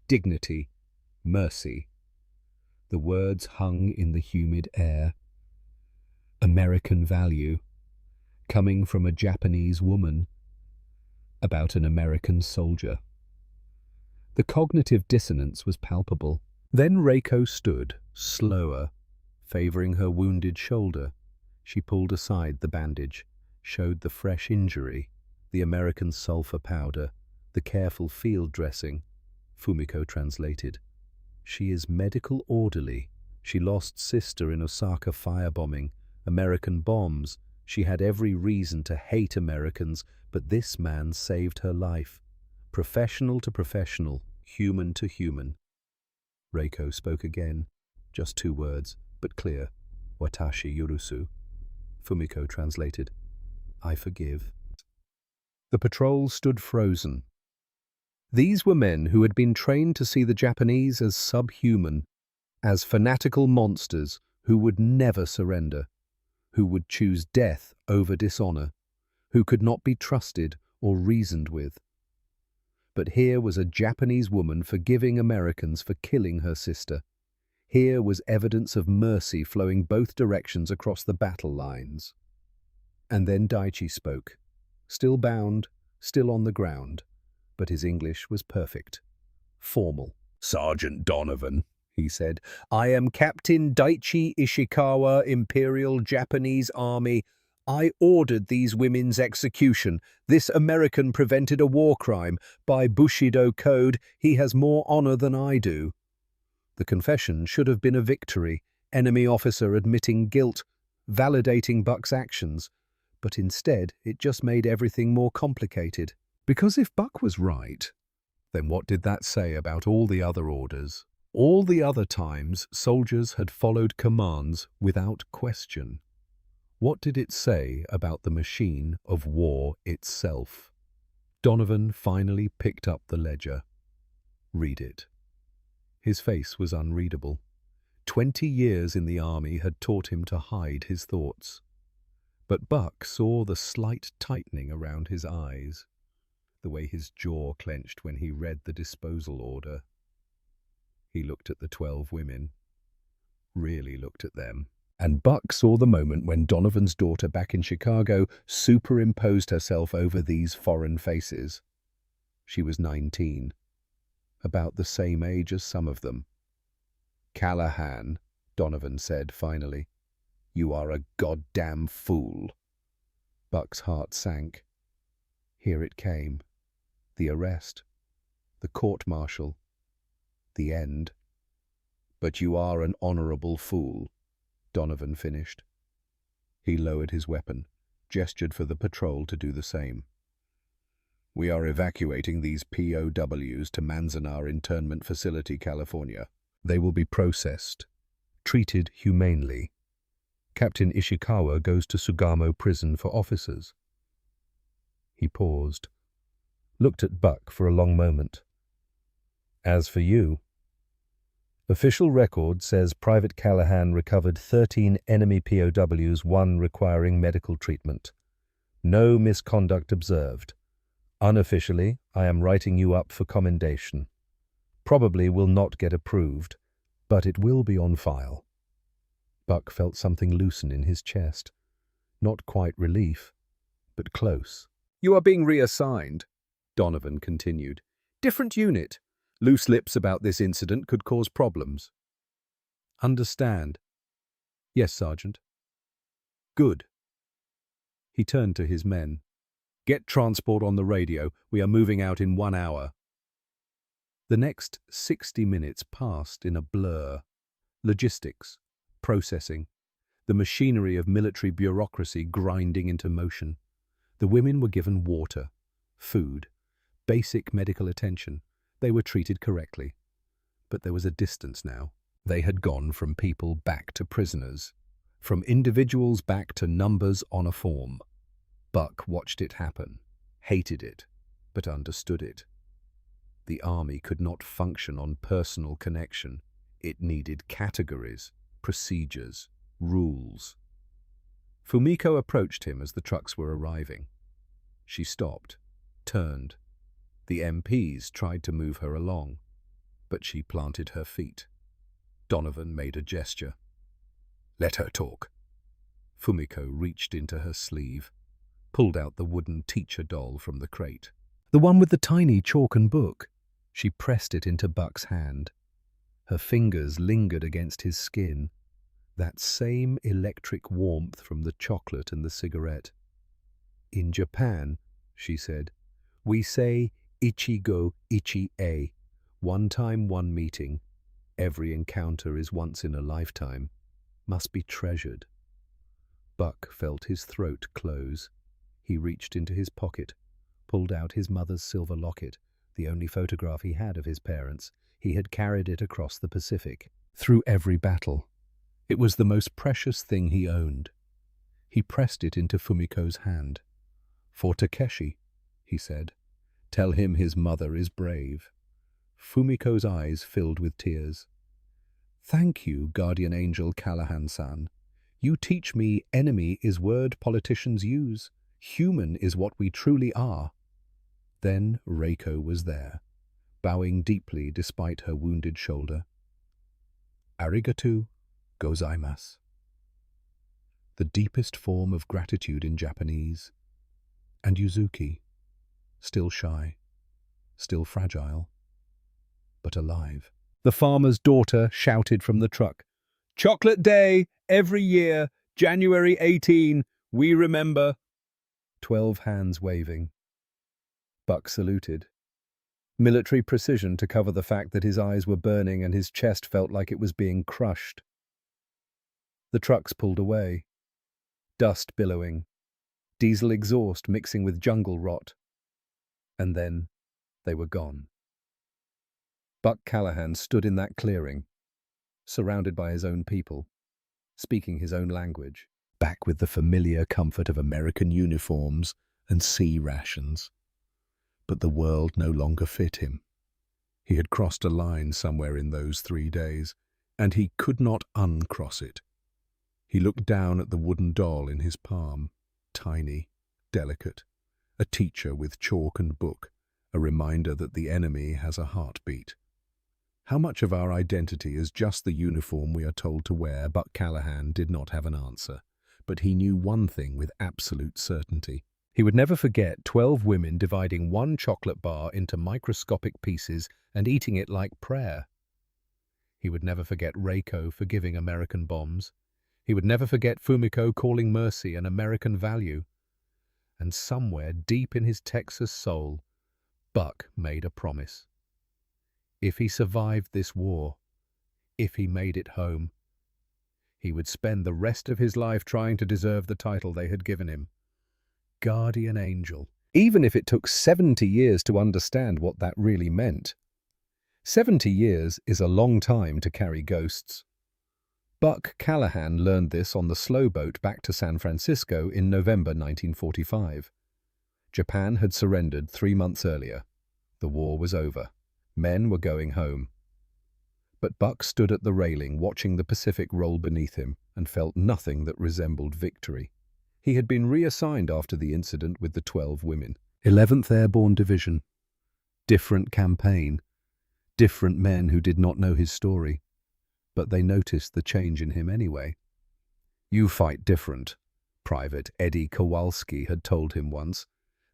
dignity, mercy." The words hung in the humid air. American value, coming from a Japanese woman, about an American soldier. The cognitive dissonance was palpable. Then Reiko stood, slower, favoring her wounded shoulder. She pulled aside the bandage, showed the fresh injury, the American sulfur powder, the careful field dressing. Fumiko translated. She is medical orderly. She lost sister in Osaka firebombing, American bombs. She had every reason to hate Americans, but this man saved her life. Professional to professional, human to human. Reiko spoke again, just 2 words, but clear. Watashi yurusu. Fumiko translated. I forgive. The patrol stood frozen. These were men who had been trained to see the Japanese as subhuman, as fanatical monsters who would never surrender, who would choose death over dishonor, who could not be trusted or reasoned with. But here was a Japanese woman forgiving Americans for killing her sister. Here was evidence of mercy flowing both directions across the battle lines. And then Daichi spoke, still bound, still on the ground, but his English was perfect, formal. Sergeant Donovan, he said, I am Captain Daichi Ishikawa, Imperial Japanese Army. I ordered these women's execution. This American prevented a war crime. By Bushido code, he has more honor than I do. The confession should have been a victory, enemy officer admitting guilt, validating Buck's actions, but instead it just made everything more complicated. Because if Buck was right, then what did that say about all the other orders? All the other times soldiers had followed commands without question. What did it say about the machine of war itself? Donovan finally picked up the ledger. Read it. His face was unreadable. 20 years in the army had taught him to hide his thoughts. But Buck saw the slight tightening around his eyes, the way his jaw clenched when he read the disposal order. He looked at the 12 women, really looked at them. And Buck saw the moment when Donovan's daughter back in Chicago superimposed herself over these foreign faces. She was 19, about the same age as some of them. Callahan, Donovan said finally, you are a goddamn fool. Buck's heart sank. Here it came. The arrest. The court-martial. The end. But you are an honorable fool, Donovan finished. He lowered his weapon, gestured for the patrol to do the same. We are evacuating these POWs to Manzanar Internment Facility, California. They will be processed, treated humanely. Captain Ishikawa goes to Sugamo Prison for officers. He paused, looked at Buck for a long moment. As for you, official record says Private Callahan recovered 13 enemy POWs, 1 requiring medical treatment. No misconduct observed. Unofficially, I am writing you up for commendation. Probably will not get approved, but it will be on file. Buck felt something loosen in his chest. Not quite relief, but close. You are being reassigned, Donovan continued. Different unit. Loose lips about this incident could cause problems. Understand. Yes, Sergeant. Good. He turned to his men. Get transport on the radio. We are moving out in 1 hour. The next 60 minutes passed in a blur. Logistics, processing, the machinery of military bureaucracy grinding into motion. The women were given water, food, basic medical attention. They were treated correctly. But there was a distance now. They had gone from people back to prisoners, from individuals back to numbers on a form. Buck watched it happen, hated it, but understood it. The army could not function on personal connection. It needed categories, procedures, rules. Fumiko approached him as the trucks were arriving. She stopped, turned. The MPs tried to move her along, but she planted her feet. Donovan made a gesture. Let her talk. Fumiko reached into her sleeve, pulled out the wooden teacher doll from the crate. The one with the tiny chalk and book. She pressed it into Buck's hand. Her fingers lingered against his skin, that same electric warmth from the chocolate and the cigarette. In Japan, she said, we say Ichigo Ichi-e, One time, one meeting. Every encounter is once in a lifetime. Must be treasured. Buck felt his throat close. He reached into his pocket, pulled out his mother's silver locket, the only photograph he had of his parents. He had carried it across the Pacific, through every battle. It was the most precious thing he owned. He pressed it into Fumiko's hand. "For Takeshi," he said. "Tell him his mother is brave." Fumiko's eyes filled with tears. "Thank you, guardian angel Callahan-san. You teach me enemy is word politicians use. Human is what we truly are." Then Reiko was there, bowing deeply despite her wounded shoulder. "Arigatou gozaimasu." The deepest form of gratitude in Japanese. And Yuzuki, still shy, still fragile, but alive. The farmer's daughter shouted from the truck, "Chocolate Day, every year, January 18, we remember." 12 hands waving. Buck saluted. Military precision to cover the fact that his eyes were burning and his chest felt like it was being crushed. The trucks pulled away. Dust billowing. Diesel exhaust mixing with jungle rot. And then they were gone. Buck Callahan stood in that clearing, surrounded by his own people, speaking his own language, back with the familiar comfort of American uniforms and sea rations. But the world no longer fit him. He had crossed a line somewhere in those 3 days, and he could not uncross it. He looked down at the wooden doll in his palm, tiny, delicate, a teacher with chalk and book, a reminder that the enemy has a heartbeat. How much of our identity is just the uniform we are told to wear? Buck Callahan did not have an answer, but he knew one thing with absolute certainty. He would never forget 12 women dividing one chocolate bar into microscopic pieces and eating it like prayer. He would never forget Reiko forgiving American bombs. He would never forget Fumiko calling mercy an American value. And somewhere deep in his Texas soul, Buck made a promise. If he survived this war, if he made it home, he would spend the rest of his life trying to deserve the title they had given him. Guardian Angel. Even if it took 70 years to understand what that really meant. 70 years is a long time to carry ghosts. Buck Callahan learned this on the slow boat back to San Francisco in November 1945. Japan had surrendered 3 months earlier. The war was over. Men were going home. But Buck stood at the railing watching the Pacific roll beneath him and felt nothing that resembled victory. He had been reassigned after the incident with the 12 women. 11th Airborne Division. Different campaign. Different men who did not know his story. But they noticed the change in him anyway. "You fight different," Private Eddie Kowalski had told him once.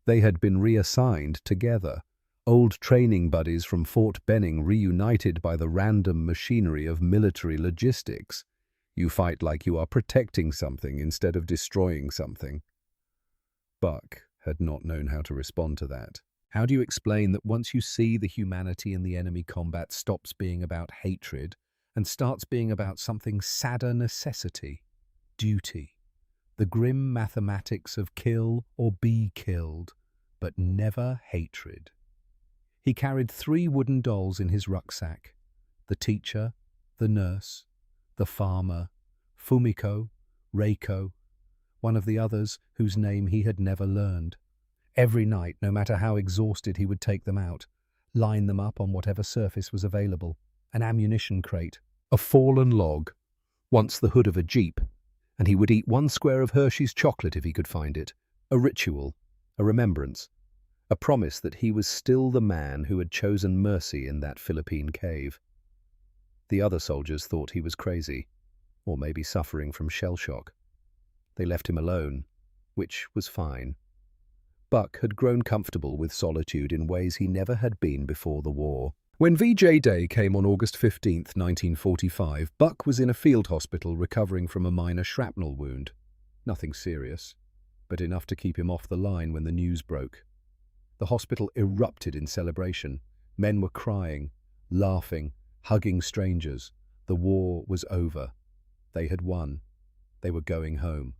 They had been reassigned together. Old training buddies from Fort Benning reunited by the random machinery of military logistics. You fight like you are protecting something instead of destroying something. Buck had not known how to respond to that. How do you explain that once you see the humanity in the enemy combat stops being about hatred and starts being about something sadder necessity, duty, the grim mathematics of kill or be killed, but never hatred? He carried 3 wooden dolls in his rucksack, the teacher, the nurse, the farmer, Fumiko, Reiko, one of the others whose name he had never learned. Every night, no matter how exhausted, he would take them out, line them up on whatever surface was available, an ammunition crate, a fallen log, once the hood of a jeep, and he would eat 1 square of Hershey's chocolate if he could find it. A ritual, a remembrance, a promise that he was still the man who had chosen mercy in that Philippine cave. The other soldiers thought he was crazy, or maybe suffering from shell shock. They left him alone, which was fine. Buck had grown comfortable with solitude in ways he never had been before the war. When VJ Day came on August 15, 1945, Buck was in a field hospital recovering from a minor shrapnel wound. Nothing serious, but enough to keep him off the line when the news broke. The hospital erupted in celebration. Men were crying. laughing, hugging strangers. The war was over. They had won. They were going home.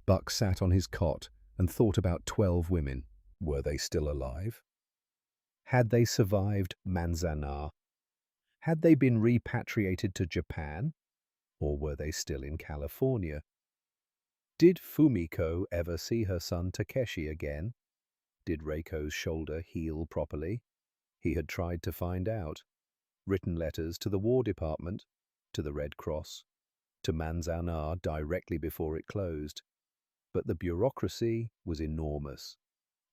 Buck sat on his cot and thought about 12 women. Were they still alive? Had they survived Manzanar? Had they been repatriated to Japan? Or were they still in California? Did Fumiko ever see her son Takeshi again? Did Reiko's shoulder heal properly? He had tried to find out. Written letters to the War Department, to the Red Cross, to Manzanar directly before it closed. But the bureaucracy was enormous,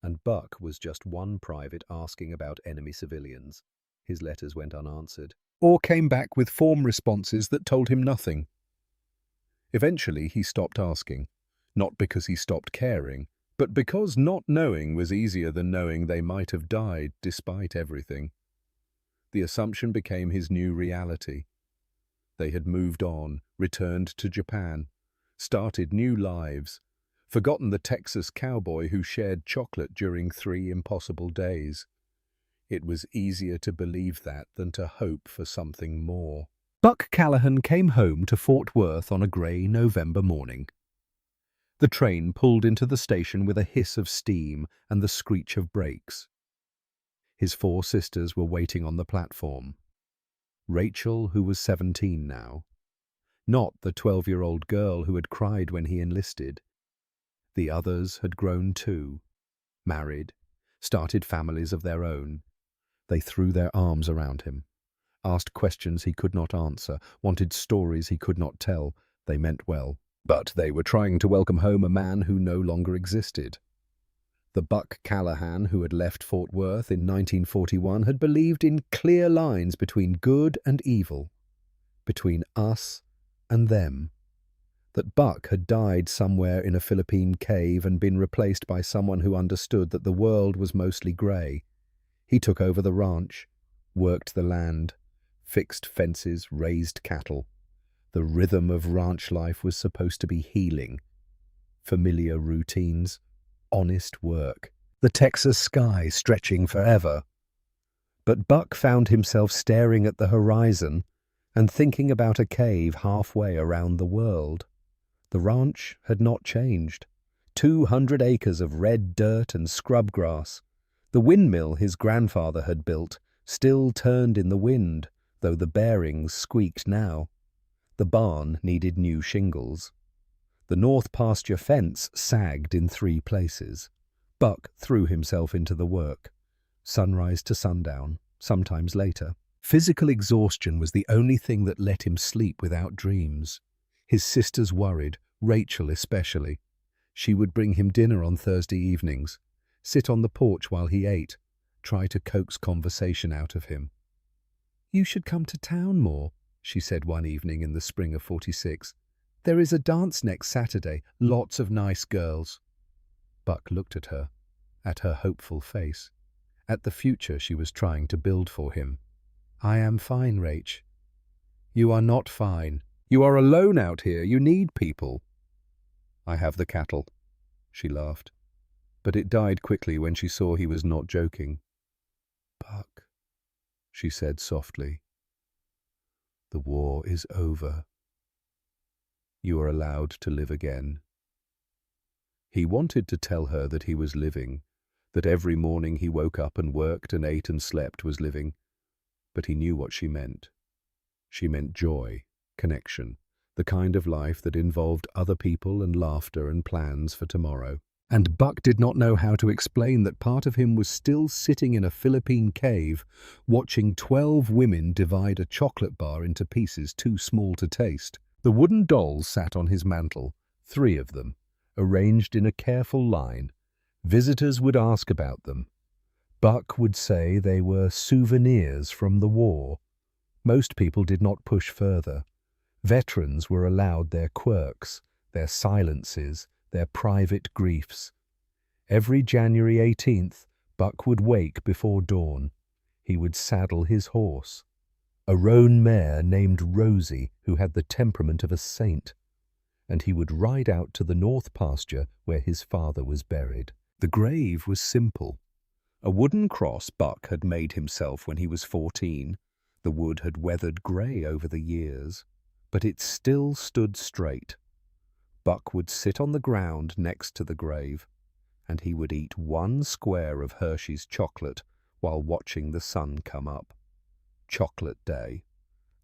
and Buck was just one private asking about enemy civilians. His letters went unanswered, or came back with form responses that told him nothing. Eventually he stopped asking, not because he stopped caring, but because not knowing was easier than knowing they might have died despite everything. The assumption became his new reality. They had moved on, returned to Japan, started new lives, forgotten the Texas cowboy who shared chocolate during 3 impossible days. It was easier to believe that than to hope for something more. Buck Callahan came home to Fort Worth on a grey November morning. The train pulled into the station with a hiss of steam and the screech of brakes. His 4 sisters were waiting on the platform. Rachel, who was 17 now. Not the 12-year-old girl who had cried when he enlisted. The others had grown too, married, started families of their own. They threw their arms around him, asked questions he could not answer, wanted stories he could not tell. They meant well, but they were trying to welcome home a man who no longer existed. The Buck Callahan who had left Fort Worth in 1941 had believed in clear lines between good and evil, between us and them. That Buck had died somewhere in a Philippine cave and been replaced by someone who understood that the world was mostly grey. He took over the ranch, worked the land, fixed fences, raised cattle. The rhythm of ranch life was supposed to be healing. Familiar routines, honest work, the Texas sky stretching forever. But Buck found himself staring at the horizon and thinking about a cave halfway around the world. The ranch had not changed. 200 acres of red dirt and scrub grass. The windmill his grandfather had built still turned in the wind, though the bearings squeaked now. The barn needed new shingles. The north pasture fence sagged in 3 places. Buck threw himself into the work. Sunrise to sundown, sometimes later. Physical exhaustion was the only thing that let him sleep without dreams. His sisters worried, Rachel especially. She would bring him dinner on Thursday evenings, sit on the porch while he ate, try to coax conversation out of him. "You should come to town more," she said one evening in the spring of 46. "There is a dance next Saturday, lots of nice girls." Buck looked at her hopeful face, at the future she was trying to build for him. "I am fine, Rach." "You are not fine. You are alone out here. You need people." "I have the cattle," she laughed. But it died quickly when she saw he was not joking. "Buck," she said softly, "the war is over. You are allowed to live again." He wanted to tell her that he was living, that every morning he woke up and worked and ate and slept was living, but he knew what she meant. She meant joy, connection, the kind of life that involved other people and laughter and plans for tomorrow. And Buck did not know how to explain that part of him was still sitting in a Philippine cave, watching 12 women divide a chocolate bar into pieces too small to taste. The wooden dolls sat on his mantel, 3 of them, arranged in a careful line. Visitors would ask about them. Buck would say they were souvenirs from the war. Most people did not push further. Veterans were allowed their quirks, their silences, their private griefs. Every January 18th, Buck would wake before dawn. He would saddle his horse, a roan mare named Rosie who had the temperament of a saint, and he would ride out to the north pasture where his father was buried. The grave was simple. A wooden cross Buck had made himself when he was 14, The wood had weathered grey over the years, but it still stood straight. Buck would sit on the ground next to the grave, and he would eat one square of Hershey's chocolate while watching the sun come up. Chocolate Day.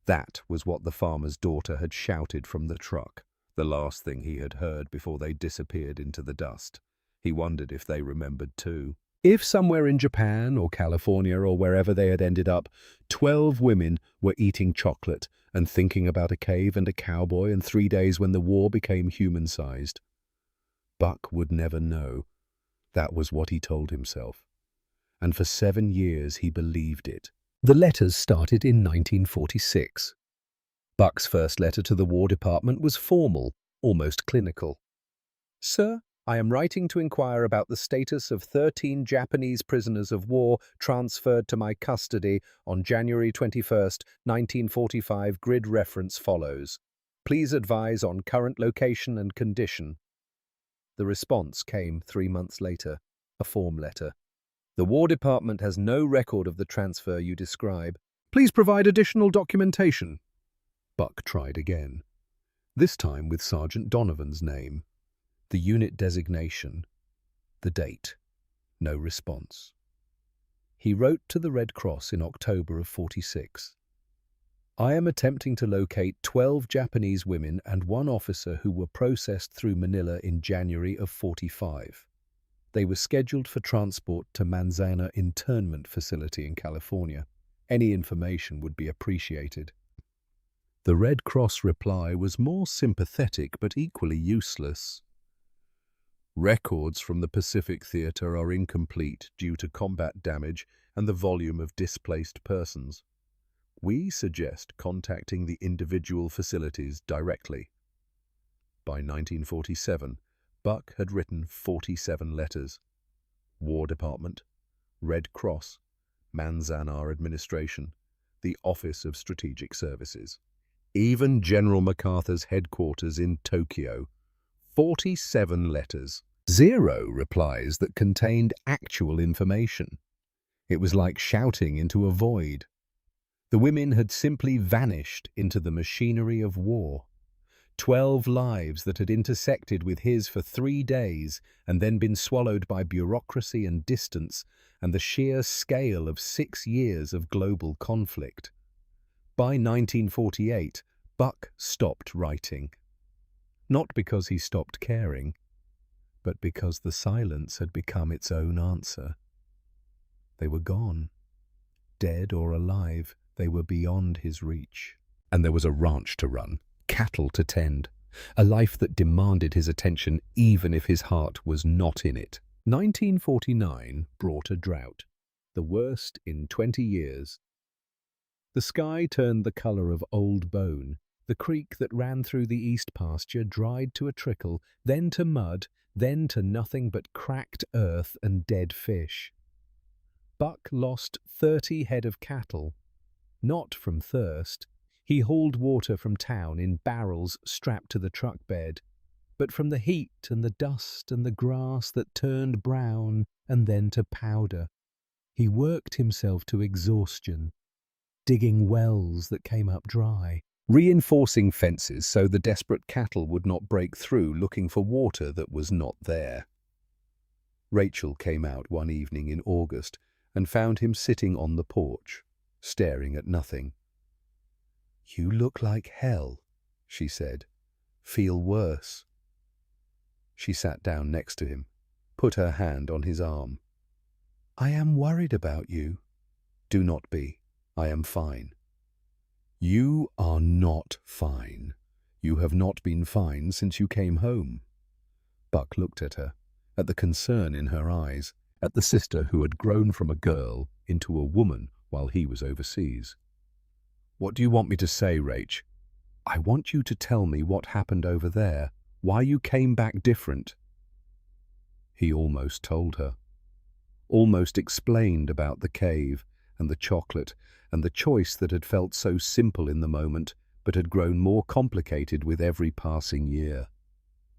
That was what the farmer's daughter had shouted from the truck, the last thing he had heard before they disappeared into the dust. He wondered if they remembered too. If somewhere in Japan or California or wherever they had ended up, 12 women were eating chocolate and thinking about a cave and a cowboy and 3 days when the war became human-sized. Buck would never know. That was what he told himself. And for 7 years he believed it. The letters started in 1946. Buck's first letter to the War Department was formal, almost clinical. Sir, I am writing to inquire about the status of 13 Japanese prisoners of war transferred to my custody on January 21st, 1945. Grid reference follows. Please advise on current location and condition. The response came 3 months later, a form letter. The War Department has no record of the transfer you describe. Please provide additional documentation. Buck tried again, this time with Sergeant Donovan's name. The unit designation, the date, no response. He wrote to the Red Cross in October of 46. I am attempting to locate 12 Japanese women and 1 officer who were processed through Manila in January of 45. They were scheduled for transport to Manzana internment facility in California. Any information would be appreciated. The Red Cross reply was more sympathetic but equally useless. Records from the Pacific Theater are incomplete due to combat damage and the volume of displaced persons. We suggest contacting the individual facilities directly. By 1947, Buck had written 47 letters. War Department, Red Cross, Manzanar Administration, the Office of Strategic Services. Even General MacArthur's headquarters in Tokyo. 47 letters. 0 replies that contained actual information. It was like shouting into a void. The women had simply vanished into the machinery of war. 12 lives that had intersected with his for 3 days and then been swallowed by bureaucracy and distance and the sheer scale of 6 years of global conflict. By 1948, Buck stopped writing. Not because he stopped caring, but because the silence had become its own answer. They were gone. Dead or alive, they were beyond his reach. And there was a ranch to run, cattle to tend, a life that demanded his attention even if his heart was not in it. 1949 brought a drought, the worst in 20 years. The sky turned the color of old bone. The creek that ran through the east pasture dried to a trickle, then to mud, then to nothing but cracked earth and dead fish. Buck lost 30 head of cattle. Not from thirst. He hauled water from town in barrels strapped to the truck bed, but from the heat and the dust and the grass that turned brown and then to powder. He worked himself to exhaustion, digging wells that came up dry, reinforcing fences so the desperate cattle would not break through looking for water that was not there. Rachel came out one evening in August and found him sitting on the porch, staring at nothing. "You look like hell," she said. "Feel worse." She sat down next to him, put her hand on his arm. "I am worried about you." "Do not be. I am fine." "You are not fine. You have not been fine since you came home." Buck looked at her, at the concern in her eyes, at the sister who had grown from a girl into a woman while he was overseas. "What do you want me to say, Rach?" "I want you to tell me what happened over there, why you came back different." He almost told her, almost explained about the cave and the chocolate and the choice that had felt so simple in the moment but had grown more complicated with every passing year.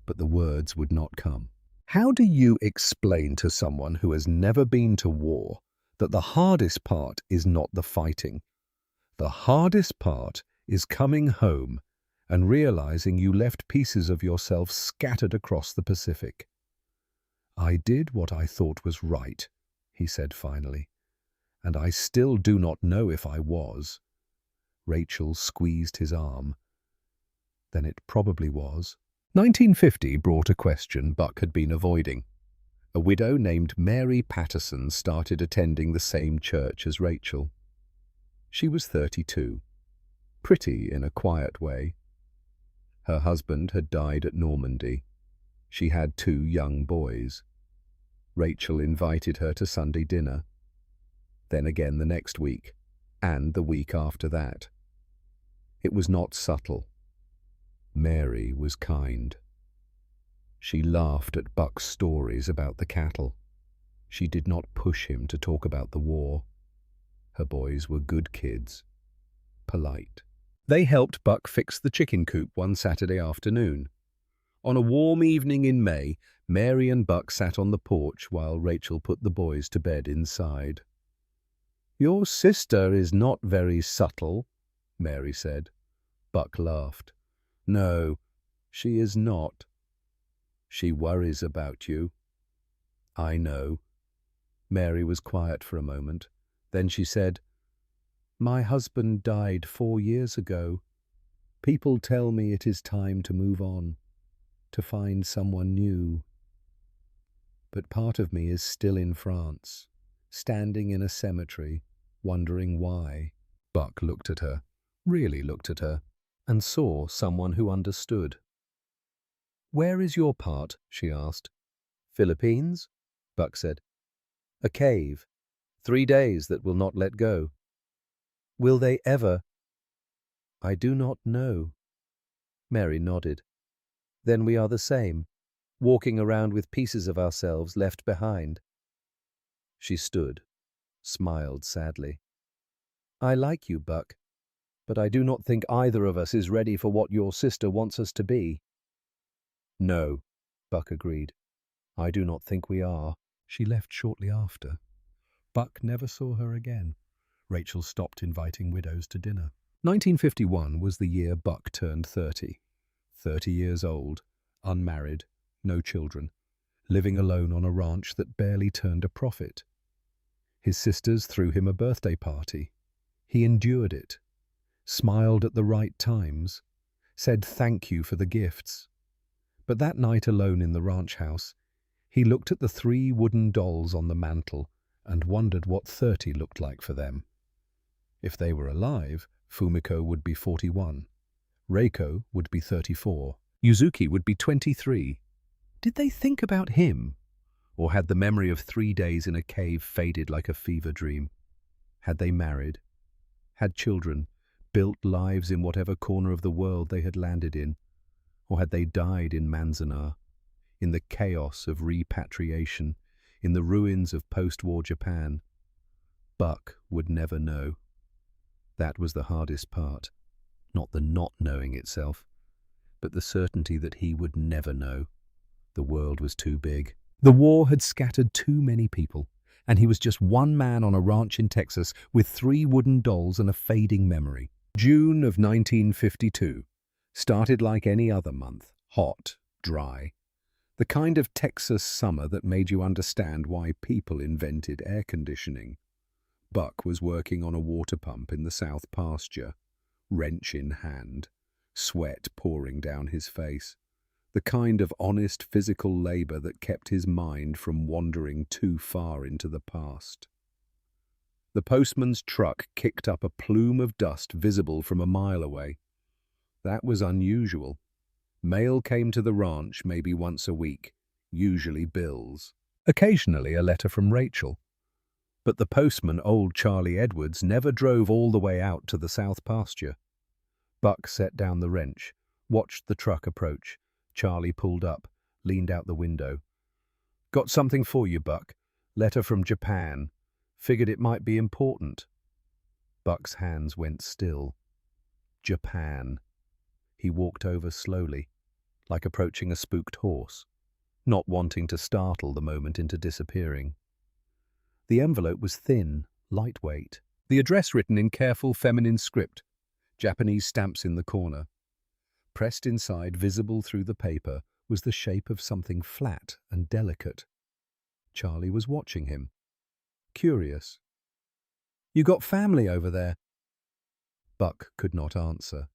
But the words would not come. How do you explain to someone who has never been to war that the hardest part is not the fighting, The hardest part is coming home and realizing you left pieces of yourself scattered across the Pacific. I did what I thought was right, he said finally, and I still do not know if I was. Rachel squeezed his arm. Then it probably was. 1950 brought a question Buck had been avoiding. A widow named Mary Patterson started attending the same church as Rachel. She was 32, pretty in a quiet way. Her husband had died at Normandy. She had 2 young boys. Rachel invited her to Sunday dinner, then again the next week, and the week after that. It was not subtle. Mary was kind. She laughed at Buck's stories about the cattle. She did not push him to talk about the war. Her boys were good kids, polite. They helped Buck fix the chicken coop one Saturday afternoon. On a warm evening in May, Mary and Buck sat on the porch while Rachel put the boys to bed inside. "Your sister is not very subtle," Mary said. Buck laughed. "No, she is not. She worries about you." "I know." Mary was quiet for a moment. Then she said, "My husband died 4 years ago. People tell me it is time to move on, to find someone new. But part of me is still in France, standing in a cemetery, wondering why." Buck looked at her, really looked at her, and saw someone who understood. "Where is your part?" she asked. "Philippines," Buck said. "A cave. 3 days that will not let go." "Will they ever?" "I do not know." Mary nodded. "Then we are the same, walking around with pieces of ourselves left behind." She stood, smiled sadly. "I like you, Buck, but I do not think either of us is ready for what your sister wants us to be." "No," Buck agreed. "I do not think we are." She left shortly after. Buck never saw her again. Rachel stopped inviting widows to dinner. 1951 was the year Buck turned 30. 30 years old, unmarried, no children, living alone on a ranch that barely turned a profit. His sisters threw him a birthday party. He endured it, smiled at the right times, said thank you for the gifts. But that night alone in the ranch house, he looked at the 3 wooden dolls on the mantel and wondered what 30 looked like for them. If they were alive, Fumiko would be 41. Reiko would be 34. Yuzuki would be 23. Did they think about him? Or had the memory of 3 days in a cave faded like a fever dream? Had they married? Had children? Built lives in whatever corner of the world they had landed in? Or had they died in Manzanar, in the chaos of repatriation, in the ruins of post-war Japan? Buck would never know. That was the hardest part. Not the not knowing itself, but the certainty that he would never know. The world was too big. The war had scattered too many people, and he was just one man on a ranch in Texas with 3 wooden dolls and a fading memory. June of 1952 started like any other month, hot, dry. The kind of Texas summer that made you understand why people invented air conditioning. Buck was working on a water pump in the south pasture, wrench in hand, sweat pouring down his face. The kind of honest physical labor that kept his mind from wandering too far into the past. The postman's truck kicked up a plume of dust visible from a mile away. That was unusual. Mail came to the ranch maybe once a week, usually bills. Occasionally a letter from Rachel. But the postman, old Charlie Edwards, never drove all the way out to the south pasture. Buck set down the wrench, watched the truck approach. Charlie pulled up, leaned out the window. "Got something for you, Buck. Letter from Japan. Figured it might be important." Buck's hands went still. Japan. He walked over slowly, like approaching a spooked horse, not wanting to startle the moment into disappearing. The envelope was thin, lightweight, The address written in careful feminine script, Japanese stamps in the corner. Pressed inside, visible through the paper, was the shape of something flat and delicate. Charlie was watching him, curious. "You got family over there?" Buck could not answer.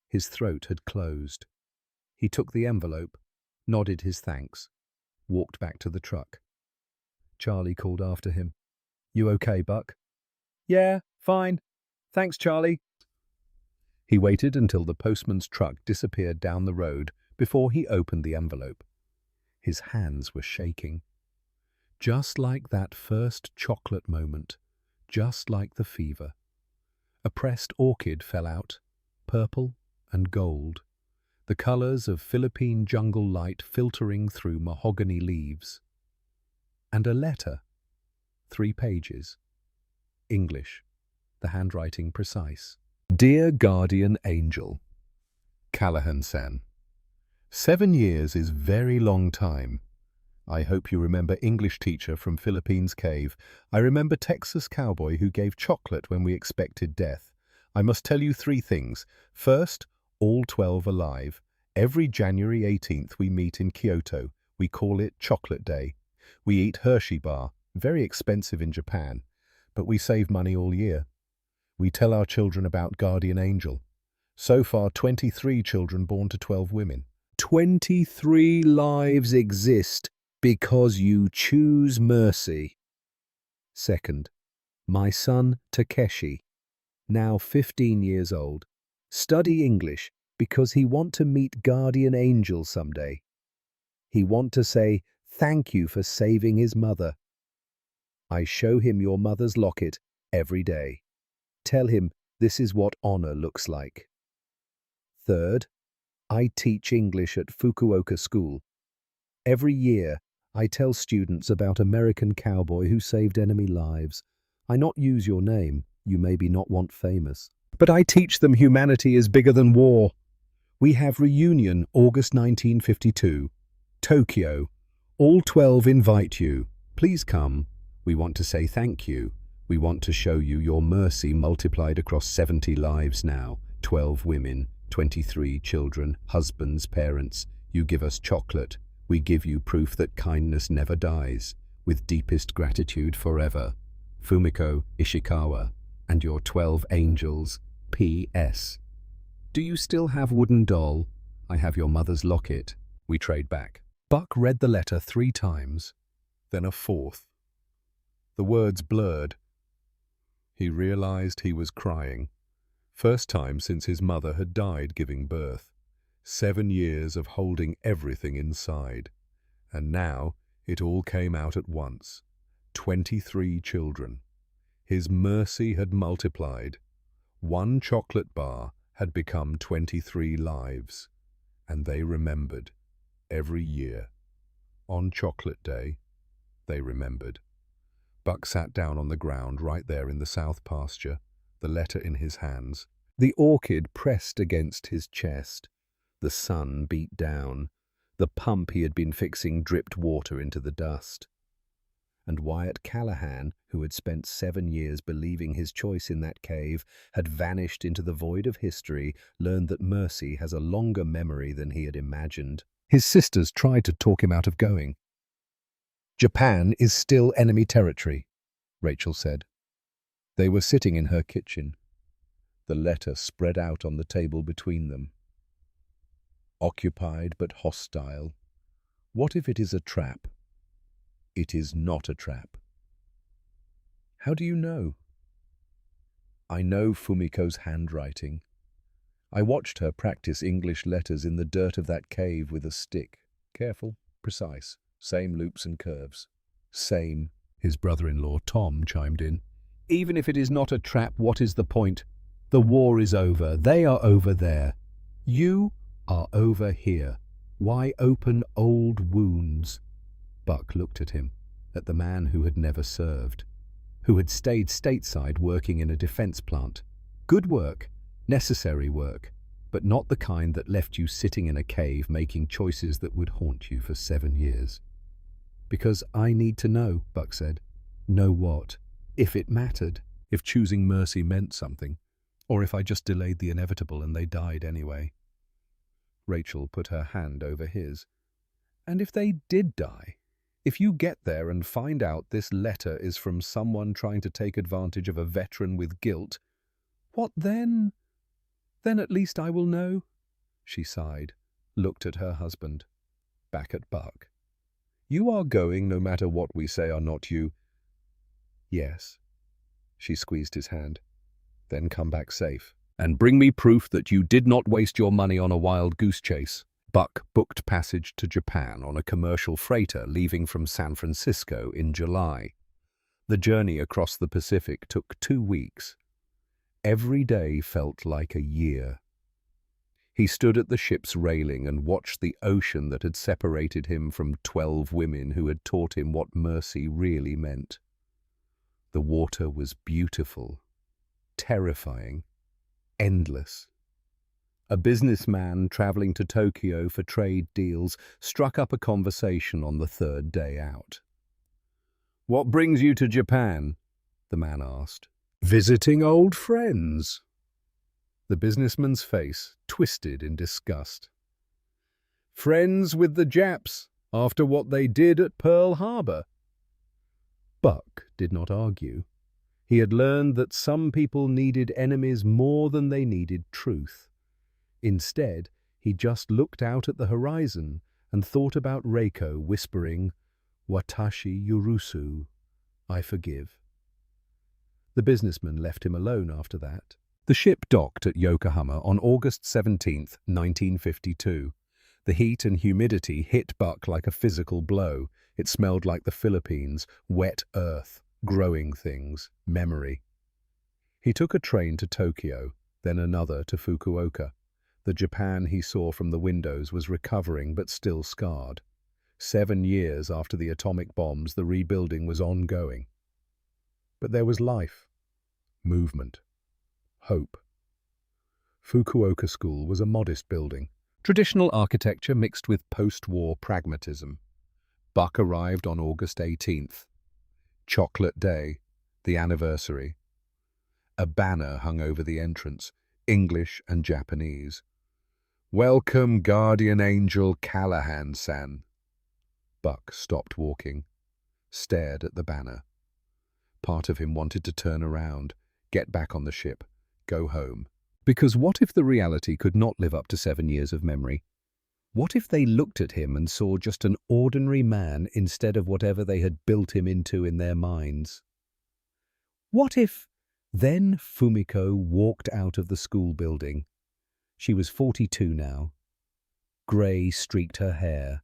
His throat had closed. He took the envelope, nodded his thanks, walked back to the truck. Charlie called after him. "You okay, Buck?" "Yeah, fine. Thanks, Charlie." He waited until the postman's truck disappeared down the road before he opened the envelope. His hands were shaking. Just like that first chocolate moment, just like the fever. A pressed orchid fell out, purple and gold, the colors of Philippine jungle light filtering through mahogany leaves. And a letter, 3 pages. English, the handwriting precise. "Dear Guardian Angel, Callahan-san. 7 years is very long time. I hope you remember English teacher from Philippines cave. I remember Texas cowboy who gave chocolate when we expected death. I must tell you 3 things. First, all 12 alive. Every January 18th we meet in Kyoto. We call it Chocolate Day. We eat Hershey bar, very expensive in Japan, but we save money all year. We tell our children about Guardian Angel. So far, 23 children born to 12 women. 23 lives exist because you choose mercy. Second, my son Takeshi, now 15 years old, study English because he want to meet Guardian Angel someday. He want to say thank you for saving his mother. I show him your mother's locket every day. Tell him this is what honor looks like. Third, I teach English at Fukuoka School. Every year, I tell students about American cowboy who saved enemy lives. I not use your name, you maybe not want famous. But I teach them humanity is bigger than war. We have reunion August 1952. Tokyo. All 12 invite you. Please come. We want to say thank you. We want to show you your mercy multiplied across 70 lives now. 12 women, 23 children, husbands, parents. You give us chocolate. We give you proof that kindness never dies. With deepest gratitude forever. Fumiko Ishikawa and your 12 angels. P.S. Do you still have wooden doll? I have your mother's locket. We trade back. Buck read the letter 3 times, then a 4th. The words blurred. He realized he was crying. First time since his mother had died giving birth. 7 years of holding everything inside. And now it all came out at once. 23 children. His mercy had multiplied. 1 chocolate bar had become 23 lives. And they remembered. Every year. On Chocolate Day, they remembered. Buck sat down on the ground right there in the south pasture, the letter in his hands. The orchid pressed against his chest. The sun beat down. The pump he had been fixing dripped water into the dust. And Wyatt Callahan, who had spent 7 years believing his choice in that cave, had vanished into the void of history, learned that mercy has a longer memory than he had imagined. His sisters tried to talk him out of going. "Japan is still enemy territory," Rachel said. They were sitting in her kitchen. The letter spread out on the table between them. Occupied but hostile. What if it is a trap? It is not a trap. How do you know? I know Fumiko's handwriting. I watched her practice English letters in the dirt of that cave with a stick. Careful, precise, same loops and curves. Same, his brother-in-law Tom chimed in. Even if it is not a trap, what is the point? The war is over. They are over there. You are over here. Why open old wounds? Buck looked at him, at the man who had never served, who had stayed stateside working in a defense plant. Good work. Necessary work, but not the kind that left you sitting in a cave making choices that would haunt you for 7 years. Because I need to know, Buck said. Know what? If it mattered. if choosing mercy meant something, or if I just delayed the inevitable and they died anyway. Rachel put her hand over his. And if they did die? If you get there and find out this letter is from someone trying to take advantage of a veteran with guilt, what then? Then at least I will know. She sighed, looked at her husband, back at Buck. You are going no matter what we say, are not you? Yes. She squeezed his hand. Then come back safe. And bring me proof that you did not waste your money on a wild goose chase. Buck booked passage to Japan on a commercial freighter leaving from San Francisco in July. The journey across the Pacific took 2 weeks. Every day felt like a year. He stood at the ship's railing and watched the ocean that had separated him from 12 women who had taught him what mercy really meant. The water was beautiful, terrifying, endless. A businessman traveling to Tokyo for trade deals struck up a conversation on the 3rd day out. "What brings you to Japan?" the man asked. "Visiting old friends." The businessman's face twisted in disgust. "Friends with the Japs after what they did at Pearl Harbor?" Buck did not argue. He had learned that some people needed enemies more than they needed truth. Instead, he just looked out at the horizon and thought about Reiko whispering, "Watashi yurusu," I forgive. The businessman left him alone after that. The ship docked at Yokohama on August 17, 1952. The heat and humidity hit Buck like a physical blow. It smelled like the Philippines, wet earth, growing things, memory. He took a train to Tokyo, then another to Fukuoka. The Japan he saw from the windows was recovering but still scarred. 7 years after the atomic bombs, the rebuilding was ongoing. But there was life, movement, hope. Fukuoka School was a modest building, traditional architecture mixed with post-war pragmatism. Buck arrived on August 18th. Chocolate Day, the anniversary. A banner hung over the entrance, English and Japanese. "Welcome, guardian angel Callahan-san." Buck stopped walking, stared at the banner. Part of him wanted to turn around, get back on the ship, go home. Because what if the reality could not live up to 7 years of memory? What if they looked at him and saw just an ordinary man instead of whatever they had built him into in their minds? What if... Then Fumiko walked out of the school building. She was 42 now. Grey streaked her hair.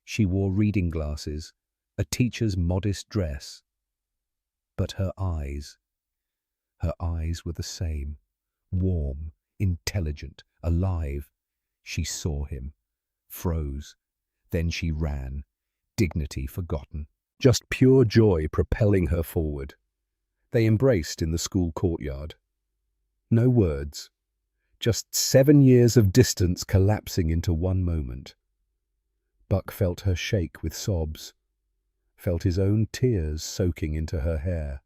She wore reading glasses, a teacher's modest dress. But her eyes were the same. Warm, intelligent, alive. She saw him, froze. Then she ran, dignity forgotten. Just pure joy propelling her forward. They embraced in the school courtyard. No words. Just 7 years of distance collapsing into one moment. Buck felt her shake with sobs, felt his own tears soaking into her hair.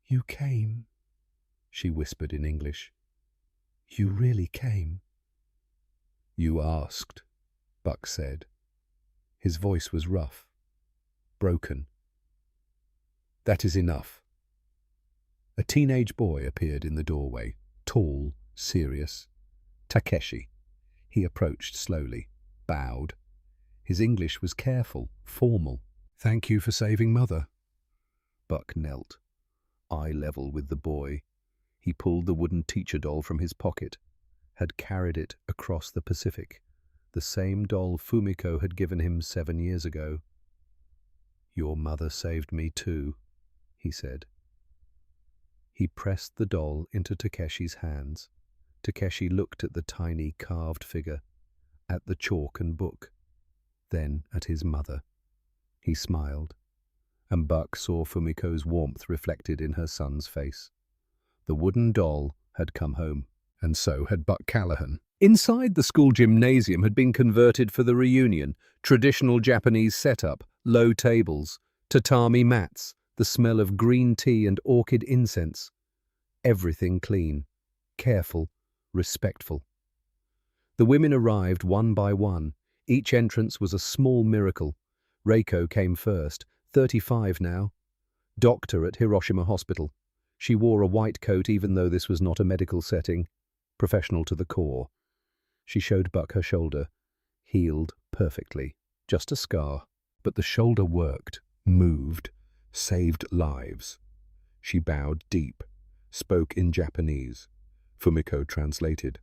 "You came," she whispered in English. "You really came." "You asked," Buck said. His voice was rough, broken. "That is enough." A teenage boy appeared in the doorway, tall, serious. Takeshi. He approached slowly, bowed. His English was careful, formal. "Thank you for saving Mother." Buck knelt, eye level with the boy. He pulled the wooden teacher doll from his pocket, had carried it across the Pacific, the same doll Fumiko had given him 7 years ago. "Your mother saved me too," he said. He pressed the doll into Takeshi's hands. Takeshi looked at the tiny carved figure, at the chalk and book, then at his mother. He smiled, and Buck saw Fumiko's warmth reflected in her son's face. The wooden doll had come home, and so had Buck Callahan. Inside, the school gymnasium had been converted for the reunion. Traditional Japanese setup, low tables, tatami mats, the smell of green tea and orchid incense. Everything clean, careful, respectful. The women arrived one by one. Each entrance was a small miracle. Reiko came first, 35 now. Doctor at Hiroshima Hospital. She wore a white coat even though this was not a medical setting. Professional to the core. She showed Buck her shoulder. Healed perfectly. Just a scar. But the shoulder worked, moved, saved lives. She bowed deep, spoke in Japanese. Fumiko translated.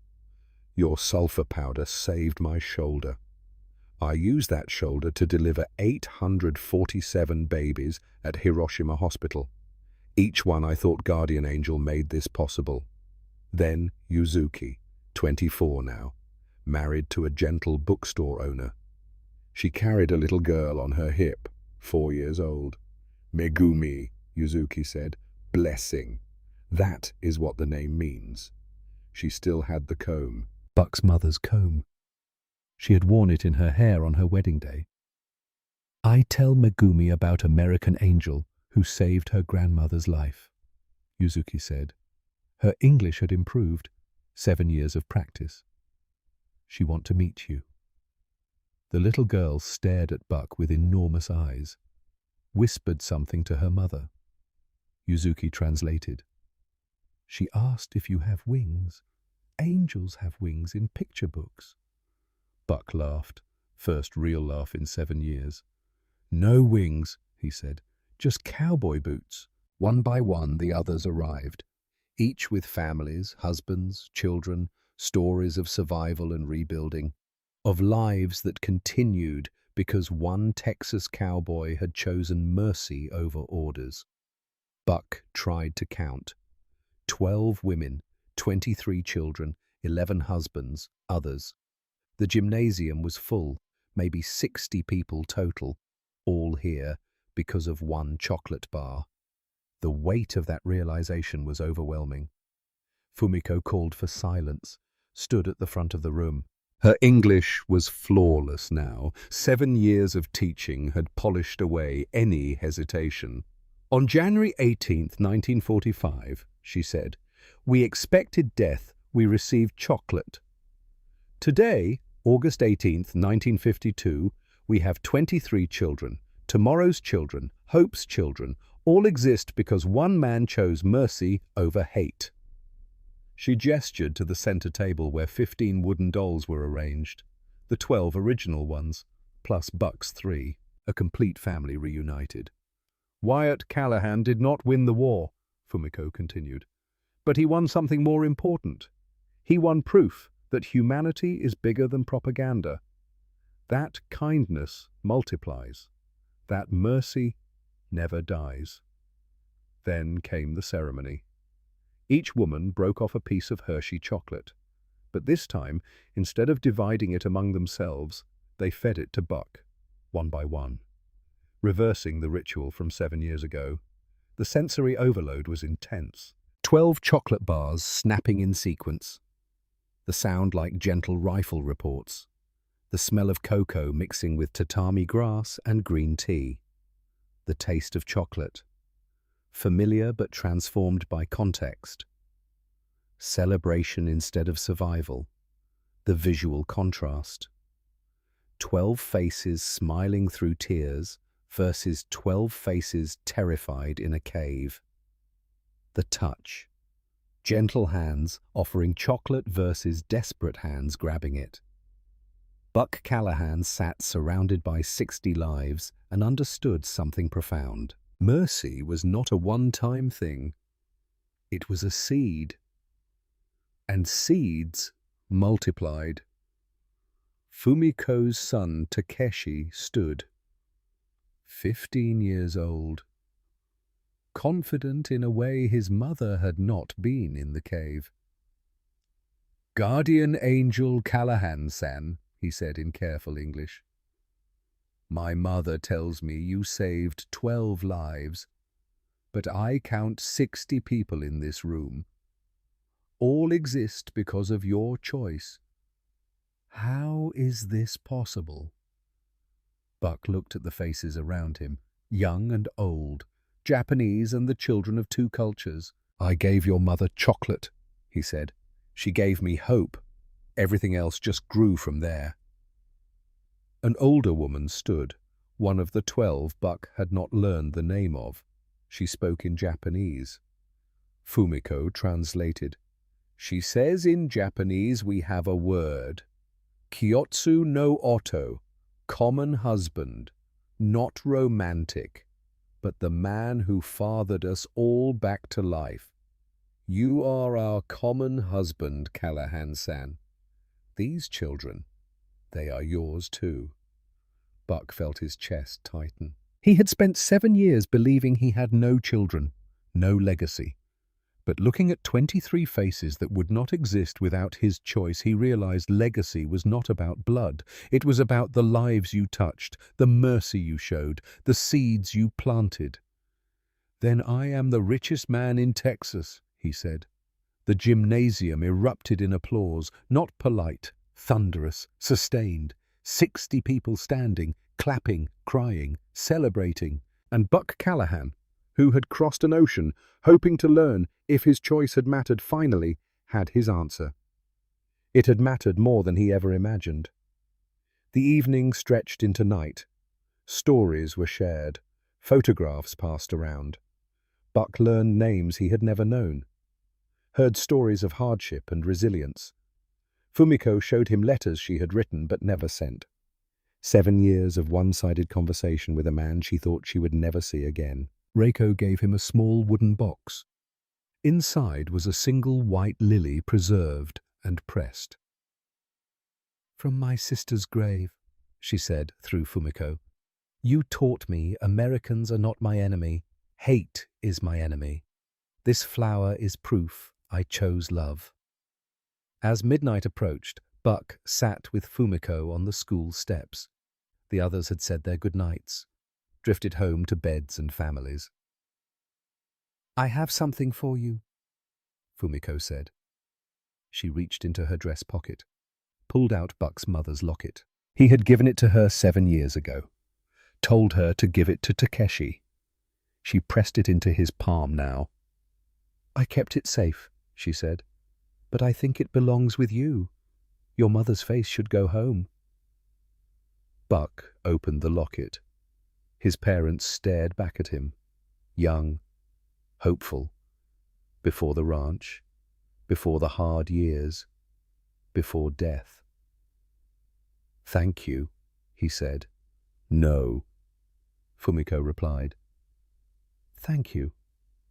Your sulfur powder saved my shoulder. I used that shoulder to deliver 847 babies at Hiroshima Hospital. Each one I thought Guardian Angel made this possible. Then Yuzuki, 24 now, married to a gentle bookstore owner. She carried a little girl on her hip, 4 years old. Megumi, Yuzuki said, blessing. That is what the name means. She still had the comb. Buck's mother's comb. She had worn it in her hair on her wedding day. I tell Megumi about American Angel who saved her grandmother's life, Yuzuki said. Her English had improved, 7 years of practice. She want to meet you. The little girl stared at Buck with enormous eyes, whispered something to her mother. Yuzuki translated. She asked if you have wings. Angels have wings in picture books. Buck laughed, first real laugh in 7 years. No wings, he said, just cowboy boots. One by one the others arrived, each with families, husbands, children, stories of survival and rebuilding, of lives that continued because one Texas cowboy had chosen mercy over orders. Buck tried to count. 12 women, 23 children, 11 husbands, others. The gymnasium was full, maybe 60 people total, all here because of one chocolate bar. The weight of that realization was overwhelming. Fumiko called for silence, stood at the front of the room. Her English was flawless now. 7 years of teaching had polished away any hesitation. On January 18th, 1945, she said, we expected death, we received chocolate. Today, August 18th, 1952, we have 23 children, tomorrow's children, hope's children, all exist because one man chose mercy over hate. She gestured to the center table where 15 wooden dolls were arranged, the 12 original ones, plus Buck's 3, a complete family reunited. Wyatt Callahan did not win the war, Fumiko continued, but he won something more important. He won proof that humanity is bigger than propaganda. That kindness multiplies. That mercy never dies. Then came the ceremony. Each woman broke off a piece of Hershey chocolate, but this time, instead of dividing it among themselves, they fed it to Buck, one by one. Reversing the ritual from 7 years ago, the sensory overload was intense. 12 chocolate bars snapping in sequence. The sound like gentle rifle reports. The smell of cocoa mixing with tatami grass and green tea. The taste of chocolate. Familiar but transformed by context. Celebration instead of survival. The visual contrast. 12 faces smiling through tears versus 12 faces terrified in a cave. The touch. Gentle hands offering chocolate versus desperate hands grabbing it. Buck Callahan sat surrounded by 60 lives and understood something profound. Mercy was not a one-time thing. It was a seed. And seeds multiplied. Fumiko's son Takeshi stood, 15 years old, confident in a way his mother had not been in the cave. Guardian Angel Callahan-san, he said in careful English. My mother tells me you saved 12 lives, but I count 60 people in this room. All exist because of your choice. How is this possible? Buck looked at the faces around him, young and old, Japanese and the children of two cultures. I gave your mother chocolate, he said. She gave me hope. Everything else just grew from there. An older woman stood, one of the 12 Buck had not learned the name of. She spoke in Japanese. Fumiko translated. She says in Japanese we have a word. Kyotsu no oto, common husband, not romantic, but the man who fathered us all back to life. You are our common husband, Callahan-san. These children, they are yours too. Buck felt his chest tighten. He had spent 7 years believing he had no children, no legacy. But looking at 23 faces that would not exist without his choice, he realized legacy was not about blood. It was about the lives you touched, the mercy you showed, the seeds you planted. Then I am the richest man in Texas, he said. The gymnasium erupted in applause, not polite, thunderous, sustained. 60 people standing, clapping, crying, celebrating. And Buck Callahan, who had crossed an ocean, hoping to learn if his choice had mattered, finally had his answer. It had mattered more than he ever imagined. The evening stretched into night. Stories were shared. Photographs passed around. Buck learned names he had never known. Heard stories of hardship and resilience. Fumiko showed him letters she had written but never sent. 7 years of one-sided conversation with a man she thought she would never see again. Reiko gave him a small wooden box. Inside was a single white lily preserved and pressed. From my sister's grave, she said through Fumiko. You taught me Americans are not my enemy. Hate is my enemy. This flower is proof I chose love. As midnight approached, Buck sat with Fumiko on the school steps. The others had said their goodnights, drifted home to beds and families. I have something for you, Fumiko said. She reached into her dress pocket, pulled out Buck's mother's locket. He had given it to her 7 years ago, told her to give it to Takeshi. She pressed it into his palm now. I kept it safe, she said, but I think it belongs with you. Your mother's face should go home. Buck opened the locket. His parents stared back at him, young, hopeful, before the ranch, before the hard years, before death. Thank you, he said. No, Fumiko replied. Thank you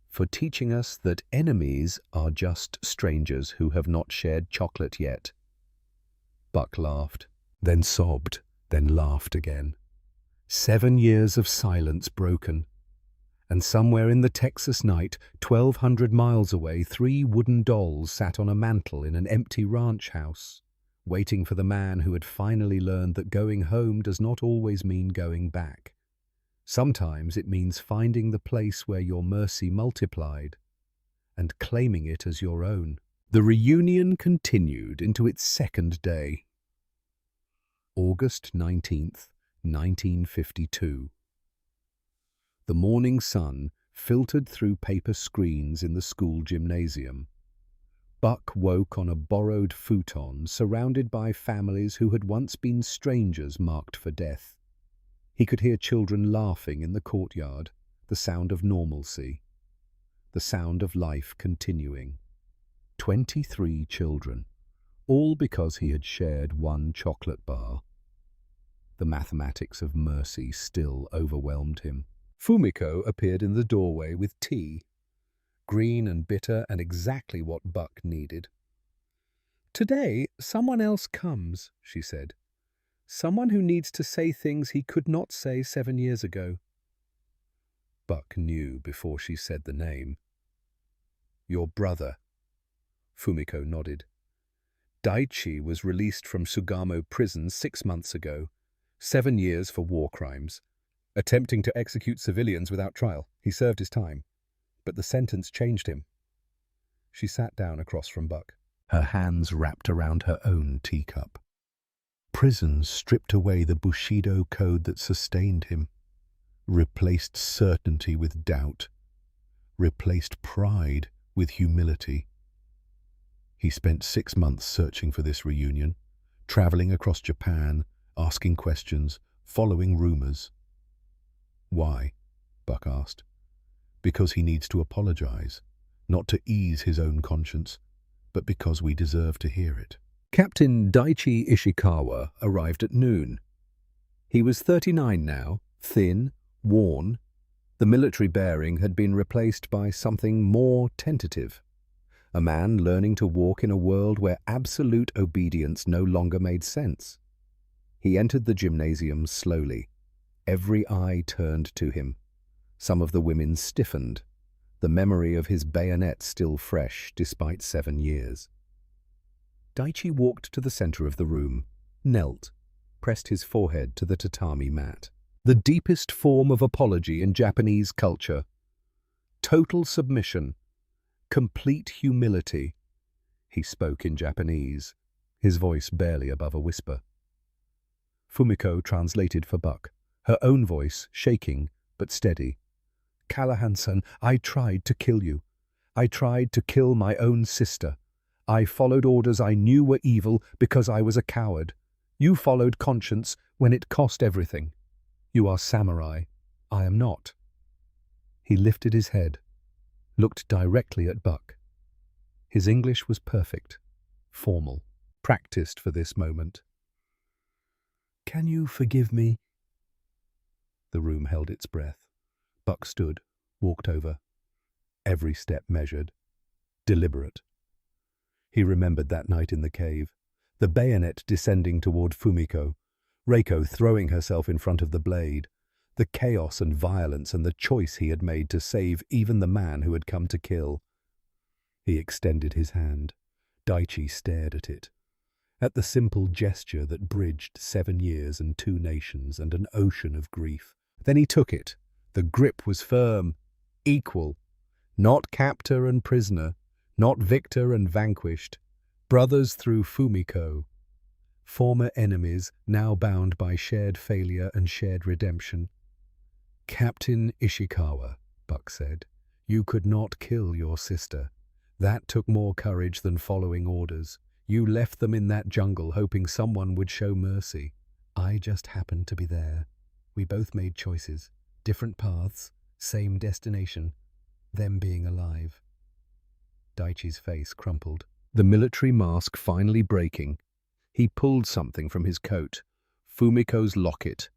for teaching us that enemies are just strangers who have not shared chocolate yet. Buck laughed, then sobbed, then laughed again. 7 years of silence broken. And somewhere in the Texas night, 1,200 miles away, 3 wooden dolls sat on a mantel in an empty ranch house, waiting for the man who had finally learned that going home does not always mean going back. Sometimes it means finding the place where your mercy multiplied and claiming it as your own. The reunion continued into its second day. August 19th, 1952. The morning sun filtered through paper screens in the school gymnasium. Buck woke on a borrowed futon surrounded by families who had once been strangers marked for death. He could hear children laughing in the courtyard, the sound of normalcy, the sound of life continuing. 23 children, all because he had shared 1 chocolate bar. The mathematics of mercy still overwhelmed him. Fumiko appeared in the doorway with tea, green and bitter and exactly what Buck needed. Today, someone else comes, she said. Someone who needs to say things he could not say 7 years ago. Buck knew before she said the name. Your brother. Fumiko nodded. Daichi was released from Sugamo prison 6 months ago. 7 years for war crimes. Attempting to execute civilians without trial. He served his time. But the sentence changed him. She sat down across from Buck, her hands wrapped around her own teacup. Prison stripped away the Bushido code that sustained him. replaced certainty with doubt, replaced pride with humility. He spent 6 months searching for this reunion, traveling across Japan, asking questions, following rumors. Why? Buck asked. Because he needs to apologize, not to ease his own conscience, but because we deserve to hear it. Captain Daichi Ishikawa arrived at noon. He was 39 now, thin, worn. The military bearing had been replaced by something more tentative. A man learning to walk in a world where absolute obedience no longer made sense. He entered the gymnasium slowly. Every eye turned to him. Some of the women stiffened, the memory of his bayonet still fresh despite 7 years. Daichi walked to the center of the room, knelt, pressed his forehead to the tatami mat. The deepest form of apology in Japanese culture. Total submission. Complete humility. He spoke in Japanese, his voice barely above a whisper. Fumiko translated for Buck, her own voice shaking but steady. Callahan-san, I tried to kill you. I tried to kill my own sister. I followed orders I knew were evil because I was a coward. You followed conscience when it cost everything. You are samurai. I am not. He lifted his head, looked directly at Buck. His English was perfect, formal, practiced for this moment. Can you forgive me? The room held its breath. Buck stood, walked over. Every step measured, deliberate. He remembered that night in the cave, the bayonet descending toward Fumiko, Reiko throwing herself in front of the blade, the chaos and violence and the choice he had made to save even the man who had come to kill. He extended his hand. Daichi stared at it, at the simple gesture that bridged 7 years and 2 nations and an ocean of grief. Then he took it. The grip was firm, equal, not captor and prisoner, not victor and vanquished, brothers through Fumiko, former enemies now bound by shared failure and shared redemption. Captain Ishikawa, Buck said, you could not kill your sister. That took more courage than following orders. You left them in that jungle hoping someone would show mercy. I just happened to be there. We both made choices, different paths, same destination, them being alive. Daichi's face crumpled, the military mask finally breaking. He pulled something from his coat, Fumiko's locket,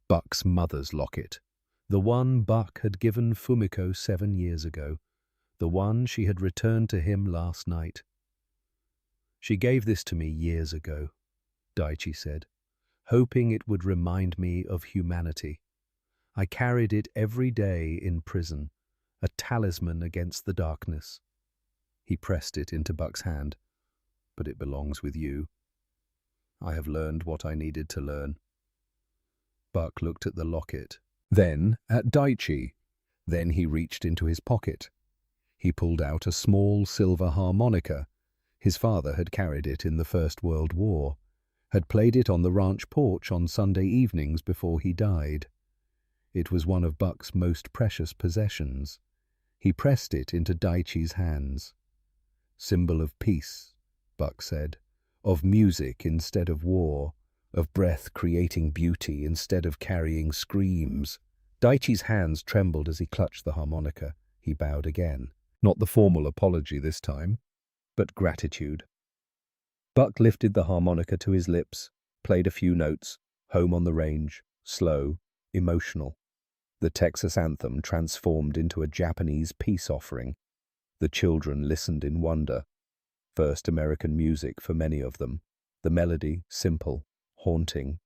Buck's mother's locket, the one Buck had given Fumiko 7 years ago, the one she had returned to him last night. She gave this to me years ago, Daichi said, hoping it would remind me of humanity. I carried it every day in prison, a talisman against the darkness. He pressed it into Buck's hand. But it belongs with you. I have learned what I needed to learn. Buck looked at the locket, then at Daichi. Then he reached into his pocket. He pulled out a small silver harmonica. His father had carried it in the First World War, had played it on the ranch porch on Sunday evenings before he died. It was one of Buck's most precious possessions. He pressed it into Daichi's hands. Symbol of peace, Buck said, of music instead of war, of breath creating beauty instead of carrying screams. Daichi's hands trembled as he clutched the harmonica. He bowed again. Not the formal apology this time, but gratitude. Buck lifted the harmonica to his lips, played a few notes, Home on the Range, slow, emotional. The Texas anthem transformed into a Japanese peace offering. The children listened in wonder. First American music for many of them. The melody, simple, haunting.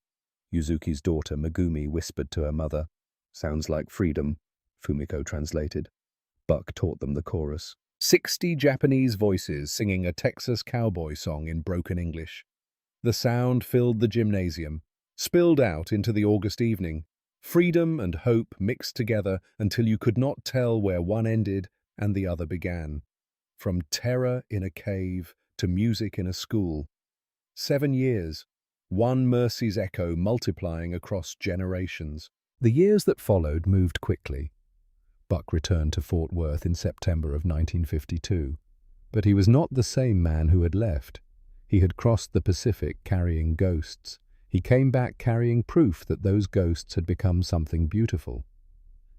Yuzuki's daughter Megumi whispered to her mother, "Sounds like freedom," Fumiko translated. Buck taught them the chorus. 60 Japanese voices singing a Texas cowboy song in broken English. The sound filled the gymnasium, spilled out into the August evening. Freedom and hope mixed together until you could not tell where one ended and the other began. From terror in a cave to music in a school. 7 years, one mercy's echo multiplying across generations. The years that followed moved quickly. Buck returned to Fort Worth in September of 1952. But he was not the same man who had left. He had crossed the Pacific carrying ghosts. He came back carrying proof that those ghosts had become something beautiful.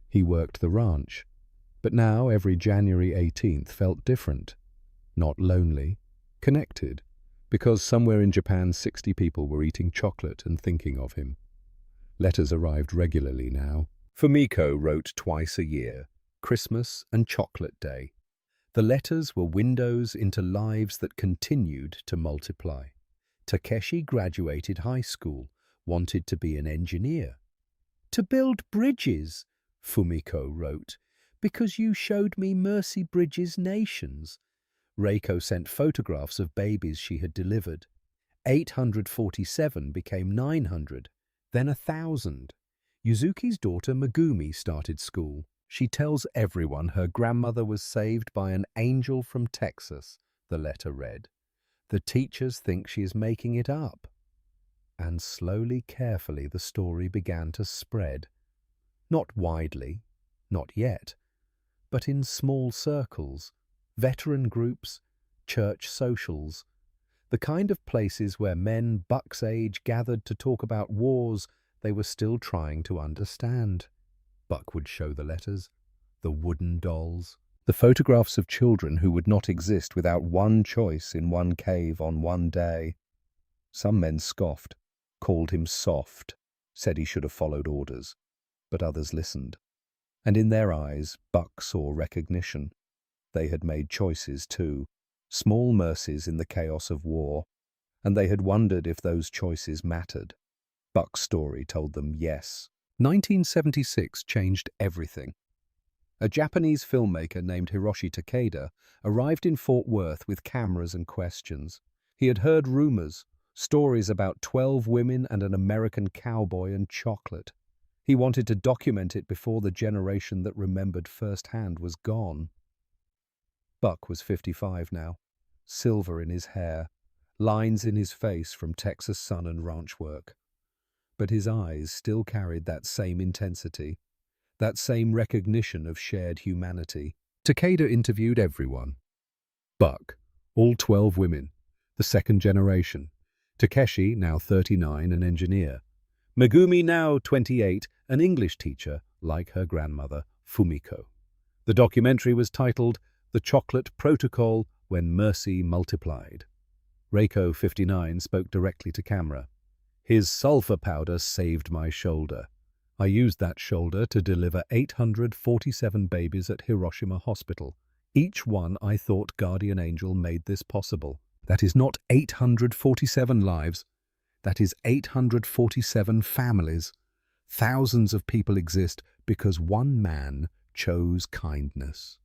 He worked the ranch, but now every January 18th felt different. Not lonely, connected, because somewhere in Japan 60 people were eating chocolate and thinking of him. Letters arrived regularly now. Fumiko wrote twice a year, Christmas and Chocolate Day. The letters were windows into lives that continued to multiply. Takeshi graduated high school, wanted to be an engineer. "To build bridges," Fumiko wrote, "because you showed me Mercy Bridges nations." Reiko sent photographs of babies she had delivered. 847 became 900, then 1,000. Yuzuki's daughter Megumi started school. She tells everyone her grandmother was saved by an angel from Texas, the letter read. The teachers think she is making it up. And slowly, carefully, the story began to spread. Not widely, not yet, but in small circles, veteran groups, church socials, the kind of places where men Buck's age gathered to talk about wars they were still trying to understand. Buck would show the letters, the wooden dolls, the photographs of children who would not exist without one choice in one cave on one day. Some men scoffed, called him soft, said he should have followed orders, but others listened. And in their eyes, Buck saw recognition. They had made choices too, small mercies in the chaos of war, and they had wondered if those choices mattered. Buck's story told them yes. 1976 changed everything. A Japanese filmmaker named Hiroshi Takeda arrived in Fort Worth with cameras and questions. He had heard rumors, stories about 12 women and an American cowboy and chocolate. He wanted to document it before the generation that remembered firsthand was gone. Buck was 55 now, silver in his hair, lines in his face from Texas sun and ranch work. But his eyes still carried that same intensity, that same recognition of shared humanity. Takeda interviewed everyone. Buck, all 12 women, the second generation. Takeshi, now 39, an engineer. Megumi, now 28, an English teacher, like her grandmother, Fumiko. The documentary was titled The Chocolate Protocol When Mercy Multiplied. Reiko, 59, spoke directly to camera. "His sulfur powder saved my shoulder. I used that shoulder to deliver 847 babies at Hiroshima Hospital. Each one I thought Guardian Angel made this possible. That is not 847 lives. That is 847 families. Thousands of people exist because one man chose kindness."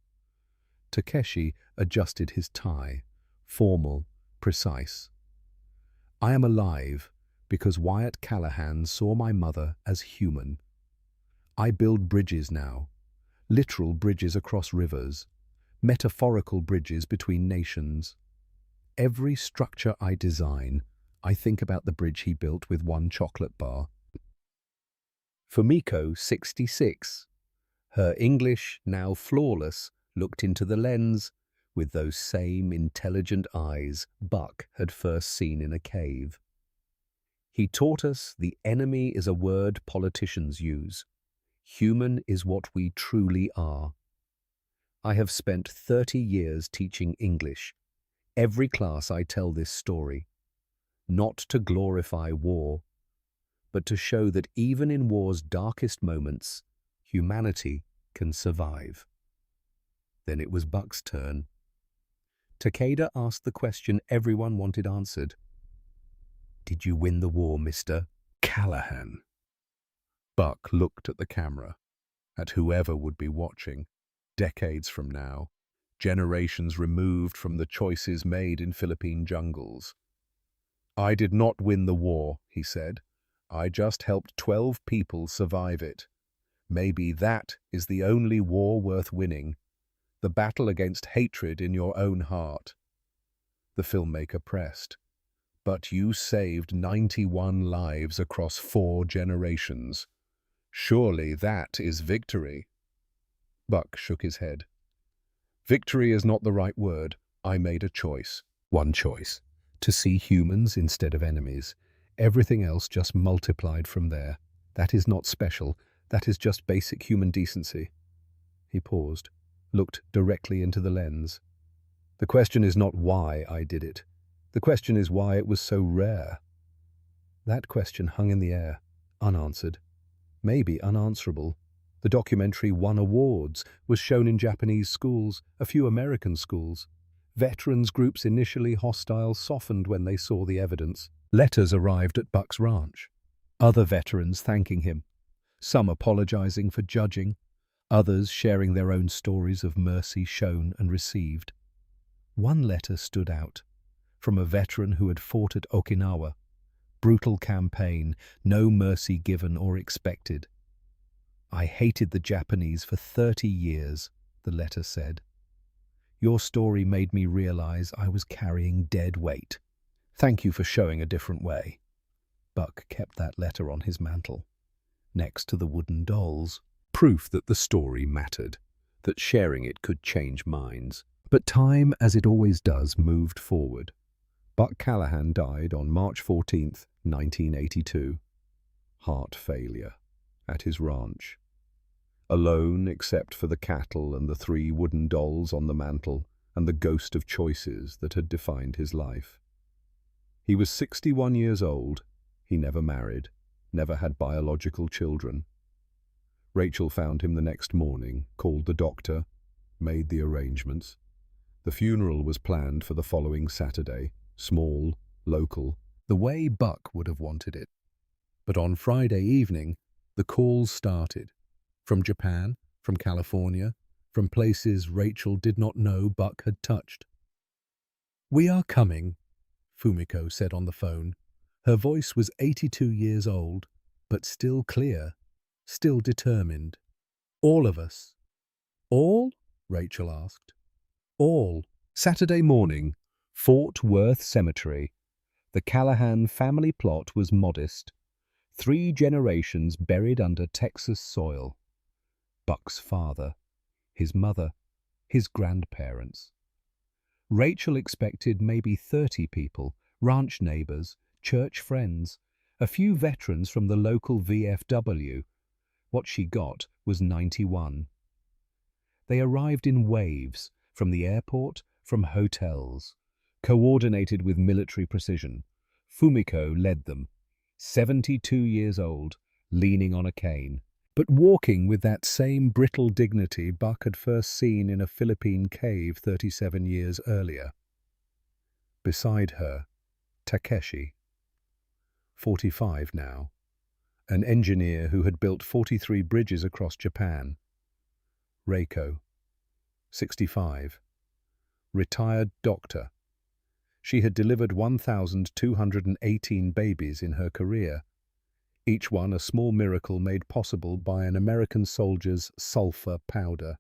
Takeshi adjusted his tie, formal, precise. "I am alive because Wyatt Callahan saw my mother as human. I build bridges now, literal bridges across rivers, metaphorical bridges between nations. Every structure I design, I think about the bridge he built with one chocolate bar." Fumiko, 66. Her English, now flawless, looked into the lens with those same intelligent eyes Buck had first seen in a cave. "He taught us the enemy is a word politicians use. Human is what we truly are. I have spent 30 years teaching English. Every class I tell this story, not to glorify war, but to show that even in war's darkest moments, humanity can survive." Then it was Buck's turn. Takeda asked the question everyone wanted answered. "Did you win the war, Mr. Callahan?" Buck looked at the camera, at whoever would be watching, decades from now, generations removed from the choices made in Philippine jungles. "I did not win the war," he said. "I just helped 12 people survive it. Maybe that is the only war worth winning, the battle against hatred in your own heart." The filmmaker pressed. "But you saved 91 lives across 4 generations. Surely that is victory. Buck shook his head. Victory is not the right word. I made a choice. One choice. To see humans instead of enemies. Everything else just multiplied from there. That is not special. That is just basic human decency. He paused, looked directly into the lens. The question is not why I did it. The question is why it was so rare. That question hung in the air, unanswered, maybe unanswerable. The documentary won awards, was shown in Japanese schools, a few American schools. Veterans groups initially hostile softened when they saw the evidence. Letters arrived at Buck's ranch. Other veterans thanking him, some apologizing for judging, others sharing their own stories of mercy shown and received. One letter stood out, from a veteran who had fought at Okinawa. Brutal campaign, no mercy given or expected. I hated the Japanese for 30 years, the letter said. Your story made me realize I was carrying dead weight. Thank you for showing a different way. Buck kept that letter on his mantel, next to the wooden dolls. Proof that the story mattered, that sharing it could change minds. But time, as it always does, moved forward. Buck Callahan died on March 14th, 1982. Heart failure, at his ranch. Alone except for the cattle and the 3 wooden dolls on the mantel and the ghost of choices that had defined his life. He was 61 years old. He never married, never had biological children. Rachel found him the next morning, called the doctor, made the arrangements. The funeral was planned for the following Saturday, small, local, the way Buck would have wanted it. But on Friday evening, the calls started. From Japan, from California, from places Rachel did not know Buck had touched. "We are coming," Fumiko said on the phone. Her voice was 82 years old, but still clear, still determined. "All of us." "All?" Rachel asked. "All." Saturday morning, Fort Worth Cemetery. The Callahan family plot was modest. 3 generations buried under Texas soil. Buck's father, his mother, his grandparents. Rachel expected maybe 30 people, ranch neighbors, church friends, a few veterans from the local VFW. What she got was 91. They arrived in waves, from the airport, from hotels, coordinated with military precision. Fumiko led them, 72 years old, leaning on a cane, but walking with that same brittle dignity Buck had first seen in a Philippine cave 37 years earlier. Beside her, Takeshi, 45 now, an engineer who had built 43 bridges across Japan. Reiko, 65, retired doctor. She had delivered 1,218 babies in her career, each one a small miracle made possible by an American soldier's sulfur powder.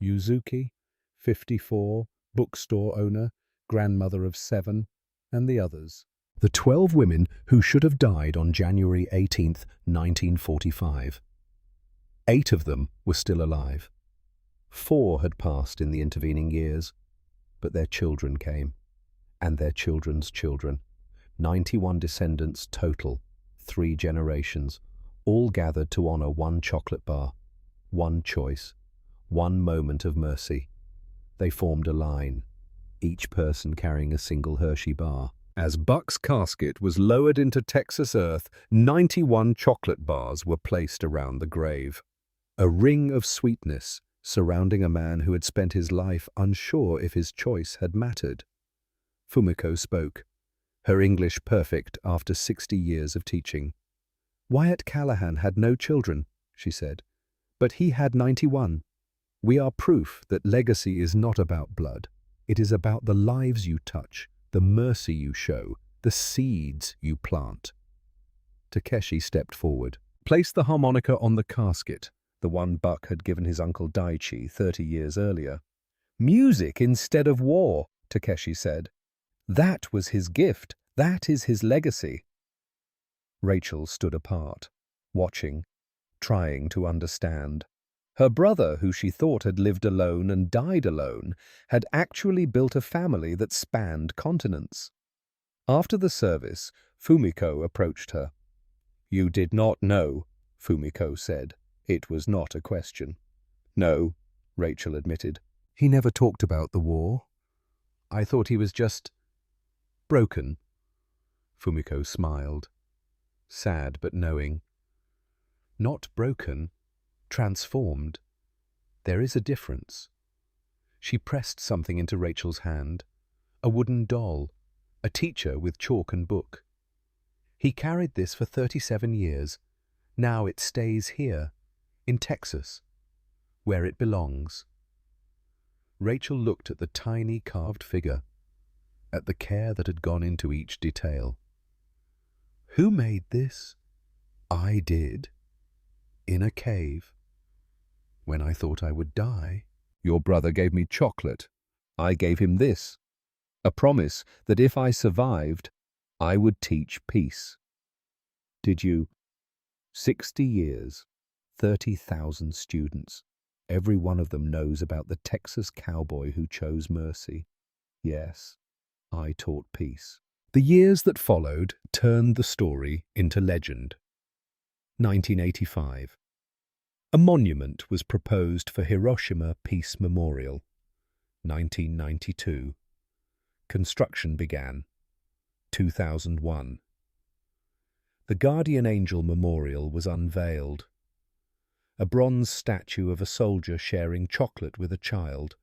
Yuzuki, 54, bookstore owner, grandmother of 7, and the others. The 12 women who should have died on January 18th, 1945. 8 of them were still alive. 4 had passed in the intervening years, but their children came, and their children's children. 91 descendants total, 3 generations, all gathered to honor one chocolate bar, one choice, one moment of mercy. They formed a line, each person carrying a single Hershey bar. As Buck's casket was lowered into Texas earth, 91 chocolate bars were placed around the grave. A ring of sweetness surrounding a man who had spent his life unsure if his choice had mattered. Fumiko spoke, her English perfect after 60 years of teaching. "Wyatt Callahan had no children," she said, "but he had 91. We are proof that legacy is not about blood. It is about the lives you touch, the mercy you show, the seeds you plant." Takeshi stepped forward. "Place the harmonica on the casket," the one Buck had given his uncle Daichi 30 years earlier. "Music instead of war," Takeshi said. "That was his gift. That is his legacy." Rachel stood apart, watching, trying to understand. Her brother, who she thought had lived alone and died alone, had actually built a family that spanned continents. After the service, Fumiko approached her. "You did not know," Fumiko said. It was not a question. "No," Rachel admitted. "He never talked about the war. I thought he was just broken." Fumiko smiled, sad but knowing. "Not broken, transformed. There is a difference." She pressed something into Rachel's hand, a wooden doll, a teacher with chalk and book. "He carried this for 37 years. Now it stays here, in Texas, where it belongs." Rachel looked at the tiny carved figure, at the care that had gone into each detail. "Who made this?" "I did. In a cave. When I thought I would die." "Your brother gave me chocolate. I gave him this. A promise that if I survived, I would teach peace." "Did you?" 60 years, 30,000 students. Every one of them knows about the Texas cowboy who chose mercy. Yes, I taught peace. The years that followed turned the story into legend. 1985. A monument was proposed for Hiroshima Peace Memorial. 1992. Construction began. 2001. The Guardian Angel Memorial was unveiled. A bronze statue of a soldier sharing chocolate with a child.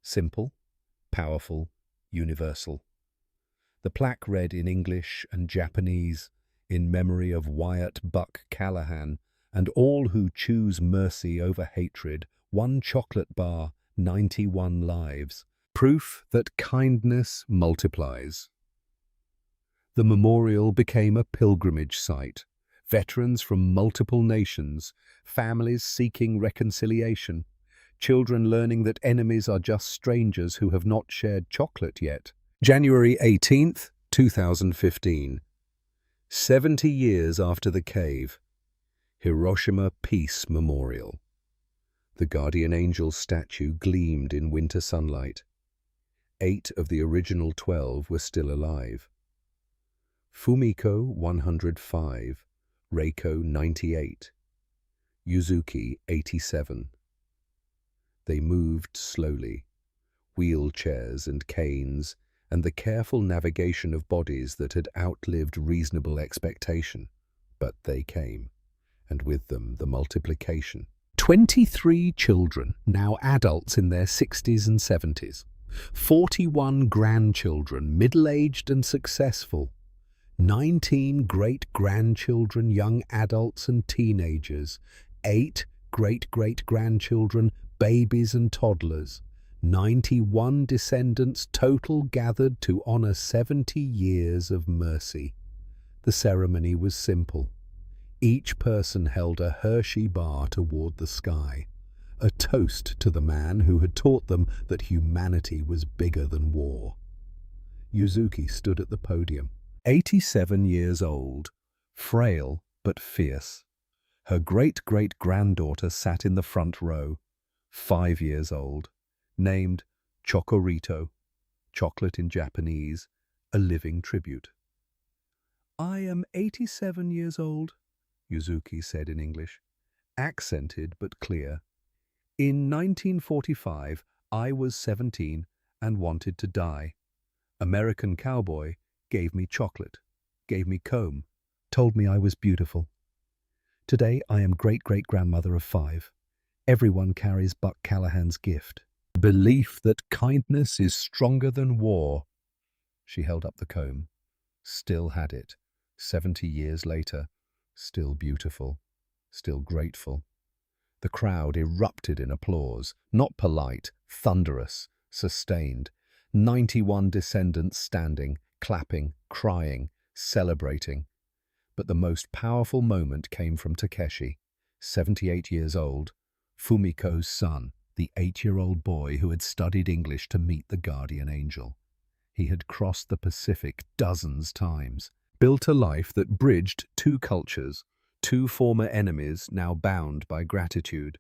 Simple, powerful, universal. The plaque read in English and Japanese, "In memory of Wyatt Buck Callahan and all who choose mercy over hatred, 1 chocolate bar, 91 lives. Proof that kindness multiplies." The memorial became a pilgrimage site. Veterans from multiple nations, families seeking reconciliation, children learning that enemies are just strangers who have not shared chocolate yet. January 18th, 2015. 70 years after the cave. Hiroshima Peace Memorial. The Guardian Angel statue gleamed in winter sunlight. 8 of the original 12 were still alive. Fumiko 105, Reiko 98, Yuzuki 87. They moved slowly, wheelchairs and canes, and the careful navigation of bodies that had outlived reasonable expectation. But they came, and with them the multiplication. 23 children, now adults in their 60s and 70s. 41 grandchildren, middle-aged and successful. 19 great-grandchildren, young adults and teenagers. 8 great-great-grandchildren, babies and toddlers. 91 descendants total gathered to honor 70 years of mercy. The ceremony was simple. Each person held a Hershey bar toward the sky, a toast to the man who had taught them that humanity was bigger than war. Yuzuki stood at the podium, 87 years old, frail but fierce. Her great-great-granddaughter sat in the front row, 5 years old, named Chocorito, chocolate in Japanese, a living tribute. "I am 87 years old," Yuzuki said in English, accented but clear. "In 1945, I was 17 and wanted to die. American cowboy gave me chocolate, gave me comb, told me I was beautiful. Today I am great-great-grandmother of 5. Everyone carries Buck Callahan's gift. Belief that kindness is stronger than war." She held up the comb. Still had it, 70 years later, still beautiful, still grateful. The crowd erupted in applause, not polite, thunderous, sustained. 91 descendants standing, clapping, crying, celebrating. But the most powerful moment came from Takeshi, 78 years old, Fumiko's son, the 8-year-old boy who had studied English to meet the Guardian Angel. He had crossed the Pacific dozens times, built a life that bridged 2 cultures, two former enemies now bound by gratitude.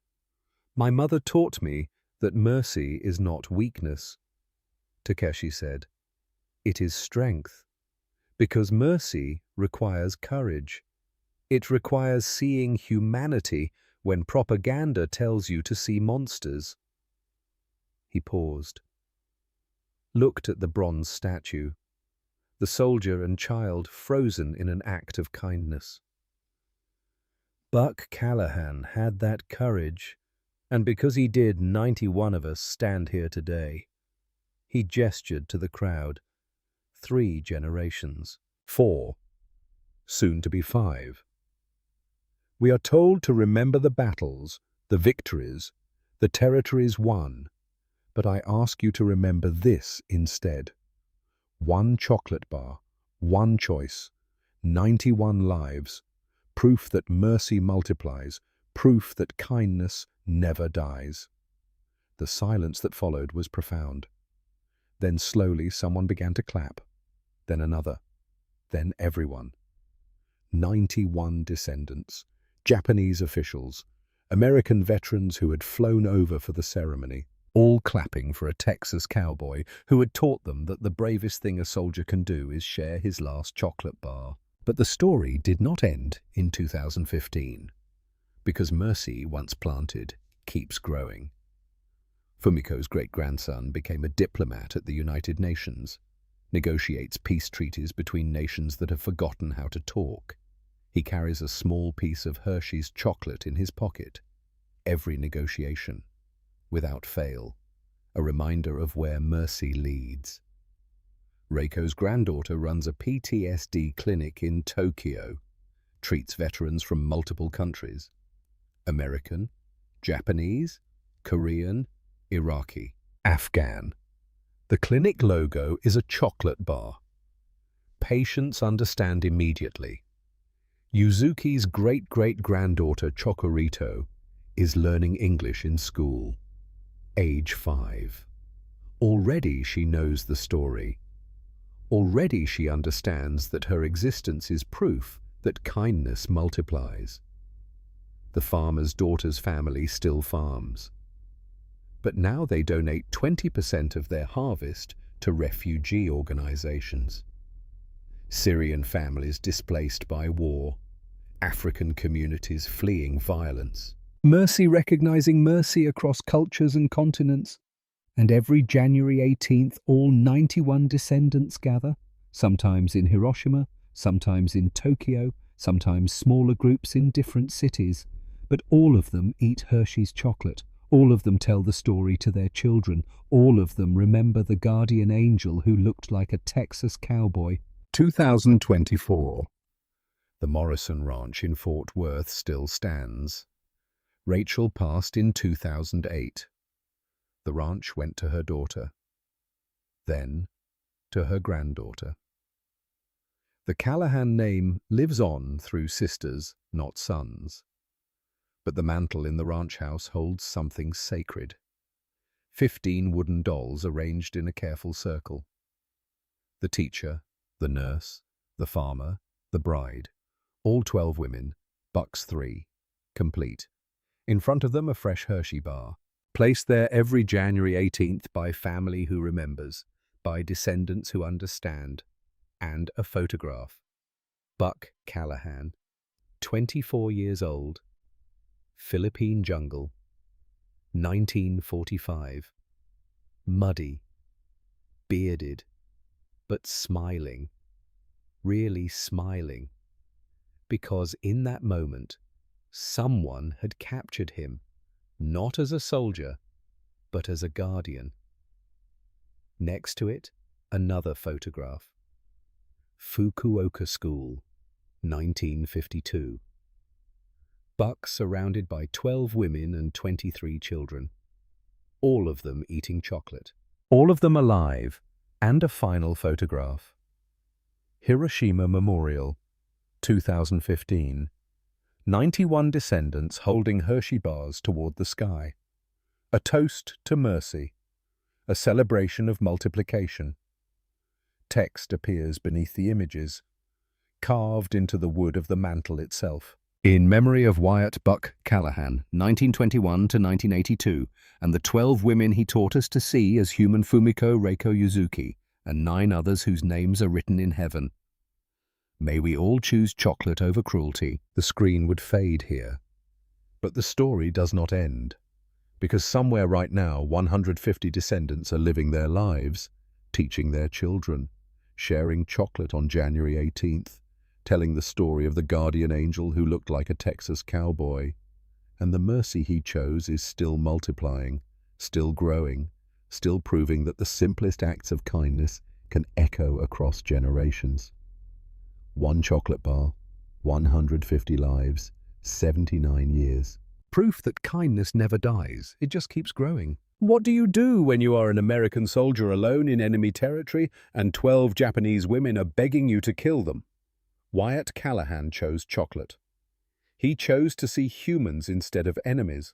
My mother taught me that mercy is not weakness, Takeshi said. It is strength, because mercy requires courage. It requires seeing humanity when propaganda tells you to see monsters. He paused, looked at the bronze statue, the soldier and child frozen in an act of kindness. Buck Callahan had that courage, and because he did, 91 of us stand here today. He gestured to the crowd. 3 generations. 4. Soon to be 5. We are told to remember the battles, the victories, the territories won, but I ask you to remember this instead. 1 chocolate bar, 1 choice, 91 lives, proof that mercy multiplies, proof that kindness never dies. The silence that followed was profound. Then slowly someone began to clap, then another, then everyone. 91 descendants, Japanese officials, American veterans who had flown over for the ceremony, all clapping for a Texas cowboy who had taught them that the bravest thing a soldier can do is share his last chocolate bar. But the story did not end in 2015, because mercy, once planted, keeps growing. Fumiko's great-grandson became a diplomat at the United Nations, negotiates peace treaties between nations that have forgotten how to talk. He carries a small piece of Hershey's chocolate in his pocket. Every negotiation, without fail, a reminder of where mercy leads. Reiko's granddaughter runs a PTSD clinic in Tokyo, treats veterans from multiple countries: American, Japanese, Korean, Iraqi, Afghan. The clinic logo is a chocolate bar. Patients understand immediately. Yuzuki's great-great-granddaughter Chocorito is learning English in school. Age 5. Already she knows the story. Already she understands that her existence is proof that kindness multiplies. The farmer's daughter's family still farms, but now they donate 20% of their harvest to refugee organizations. Syrian families displaced by war, African communities fleeing violence. Mercy recognizing mercy across cultures and continents. And every January 18th, all 91 descendants gather, sometimes in Hiroshima, sometimes in Tokyo, sometimes smaller groups in different cities. But all of them eat Hershey's chocolate. All of them tell the story to their children. All of them remember the guardian angel who looked like a Texas cowboy. 2024. The Morrison Ranch in Fort Worth still stands. Rachel passed in 2008. The ranch went to her daughter, then to her granddaughter. The Callahan name lives on through sisters, not sons. But the mantle in the ranch house holds something sacred. 15 wooden dolls arranged in a careful circle. The teacher, the nurse, the farmer, the bride, all 12 women, Bucks 3, complete. In front of them a fresh Hershey bar, placed there every January 18th by family who remembers, by descendants who understand, and a photograph. Buck Callahan, 24 years old, Philippine jungle, 1945. Muddy, bearded, but smiling, really smiling, because in that moment, someone had captured him, not as a soldier, but as a guardian. Next to it, another photograph. Fukuoka School, 1952. Buck surrounded by 12 women and 23 children, all of them eating chocolate, all of them alive, and a final photograph. Hiroshima Memorial, 2015. 91 descendants holding Hershey bars toward the sky. A toast to mercy, a celebration of multiplication. Text appears beneath the images, carved into the wood of the mantle itself. In memory of Wyatt Buck Callahan, 1921 to 1982, and the 12 women he taught us to see as human Fumiko Reiko Yuzuki, and 9 others whose names are written in heaven. May we all choose chocolate over cruelty. The screen would fade here. But the story does not end, because somewhere right now 150 descendants are living their lives, teaching their children, sharing chocolate on January 18th, telling the story of the guardian angel who looked like a Texas cowboy. And the mercy he chose is still multiplying, still growing, still proving that the simplest acts of kindness can echo across generations. 1 chocolate bar, 150 lives, 79 years. Proof that kindness never dies, it just keeps growing. What do you do when you are an American soldier alone in enemy territory and 12 Japanese women are begging you to kill them? Wyatt Callahan chose chocolate. He chose to see humans instead of enemies.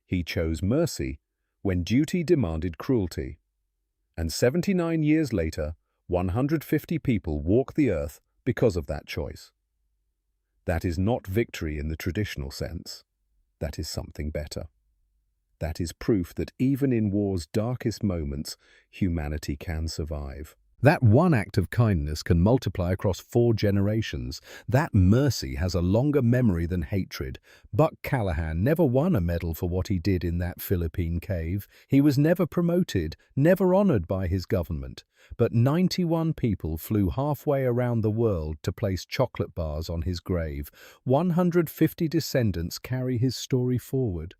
He chose mercy when duty demanded cruelty. And 79 years later, 150 people walk the earth because of that choice. That is not victory in the traditional sense. That is something better. That is proof that even in war's darkest moments, humanity can survive. That one act of kindness can multiply across 4 generations. That mercy has a longer memory than hatred. Buck Callahan never won a medal for what he did in that Philippine cave. He was never promoted, never honored by his government. But 91 people flew halfway around the world to place chocolate bars on his grave. 150 descendants carry his story forward.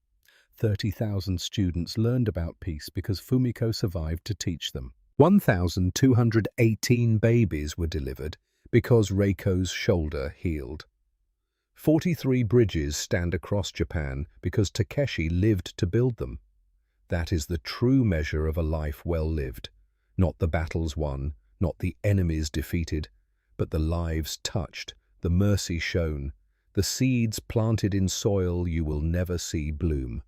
30,000 students learned about peace because Fumiko survived to teach them. 1,218 babies were delivered because Reiko's shoulder healed. 43 bridges stand across Japan because Takeshi lived to build them. That is the true measure of a life well lived. Not the battles won, not the enemies defeated, but the lives touched, the mercy shown, the seeds planted in soil you will never see bloom.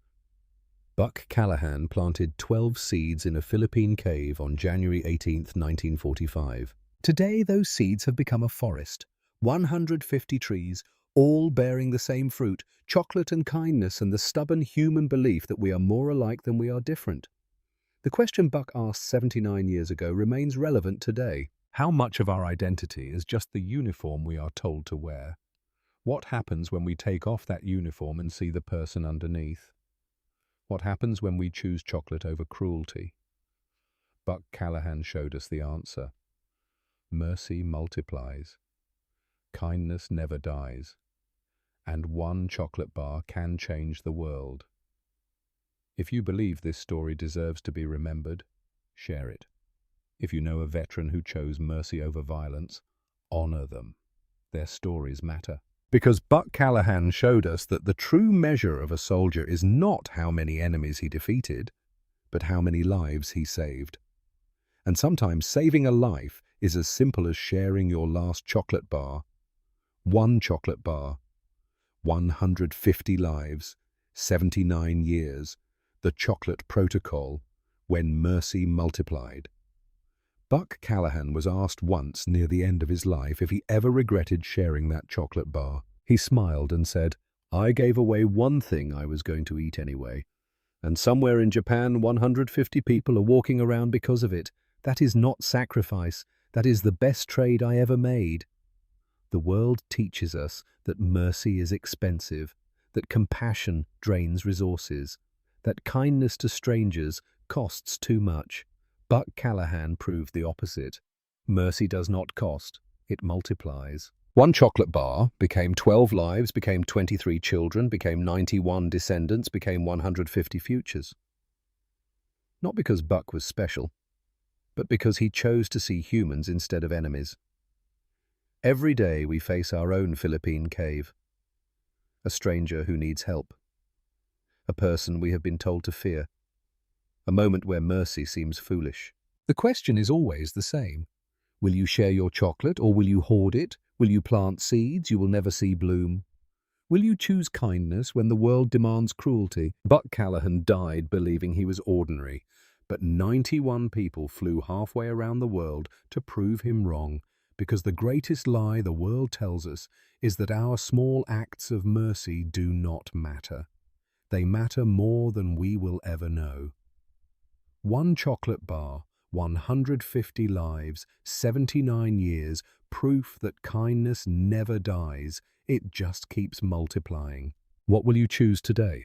Buck Callahan planted 12 seeds in a Philippine cave on January 18, 1945. Today, those seeds have become a forest. 150 trees, all bearing the same fruit, chocolate and kindness, and the stubborn human belief that we are more alike than we are different. The question Buck asked 79 years ago remains relevant today. How much of our identity is just the uniform we are told to wear? What happens when we take off that uniform and see the person underneath? What happens when we choose chocolate over cruelty? Buck Callahan showed us the answer. Mercy multiplies. Kindness never dies. And 1 chocolate bar can change the world. If you believe this story deserves to be remembered, share it. If you know a veteran who chose mercy over violence, honor them. Their stories matter. Because Buck Callahan showed us that the true measure of a soldier is not how many enemies he defeated, but how many lives he saved. And sometimes saving a life is as simple as sharing your last chocolate bar. 1 chocolate bar, 150 lives, 79 years, the chocolate protocol, when mercy multiplied. Buck Callahan was asked once near the end of his life if he ever regretted sharing that chocolate bar. He smiled and said, "I gave away one thing I was going to eat anyway. And somewhere in Japan, 150 people are walking around because of it. That is not sacrifice. That is the best trade I ever made." The world teaches us that mercy is expensive, that compassion drains resources, that kindness to strangers costs too much. Buck Callahan proved the opposite. Mercy does not cost, it multiplies. 1 chocolate bar became 12 lives, became 23 children, became 91 descendants, became 150 futures. Not because Buck was special, but because he chose to see humans instead of enemies. Every day we face our own Philippine cave. A stranger who needs help. A person we have been told to fear. A moment where mercy seems foolish. The question is always the same. Will you share your chocolate or will you hoard it? Will you plant seeds you will never see bloom? Will you choose kindness when the world demands cruelty? Buck Callahan died believing he was ordinary, but 91 people flew halfway around the world to prove him wrong. because the greatest lie the world tells us is that our small acts of mercy do not matter. They matter more than we will ever know. One chocolate bar, 150 lives, 79 years, proof that kindness never dies, it just keeps multiplying. What will you choose today?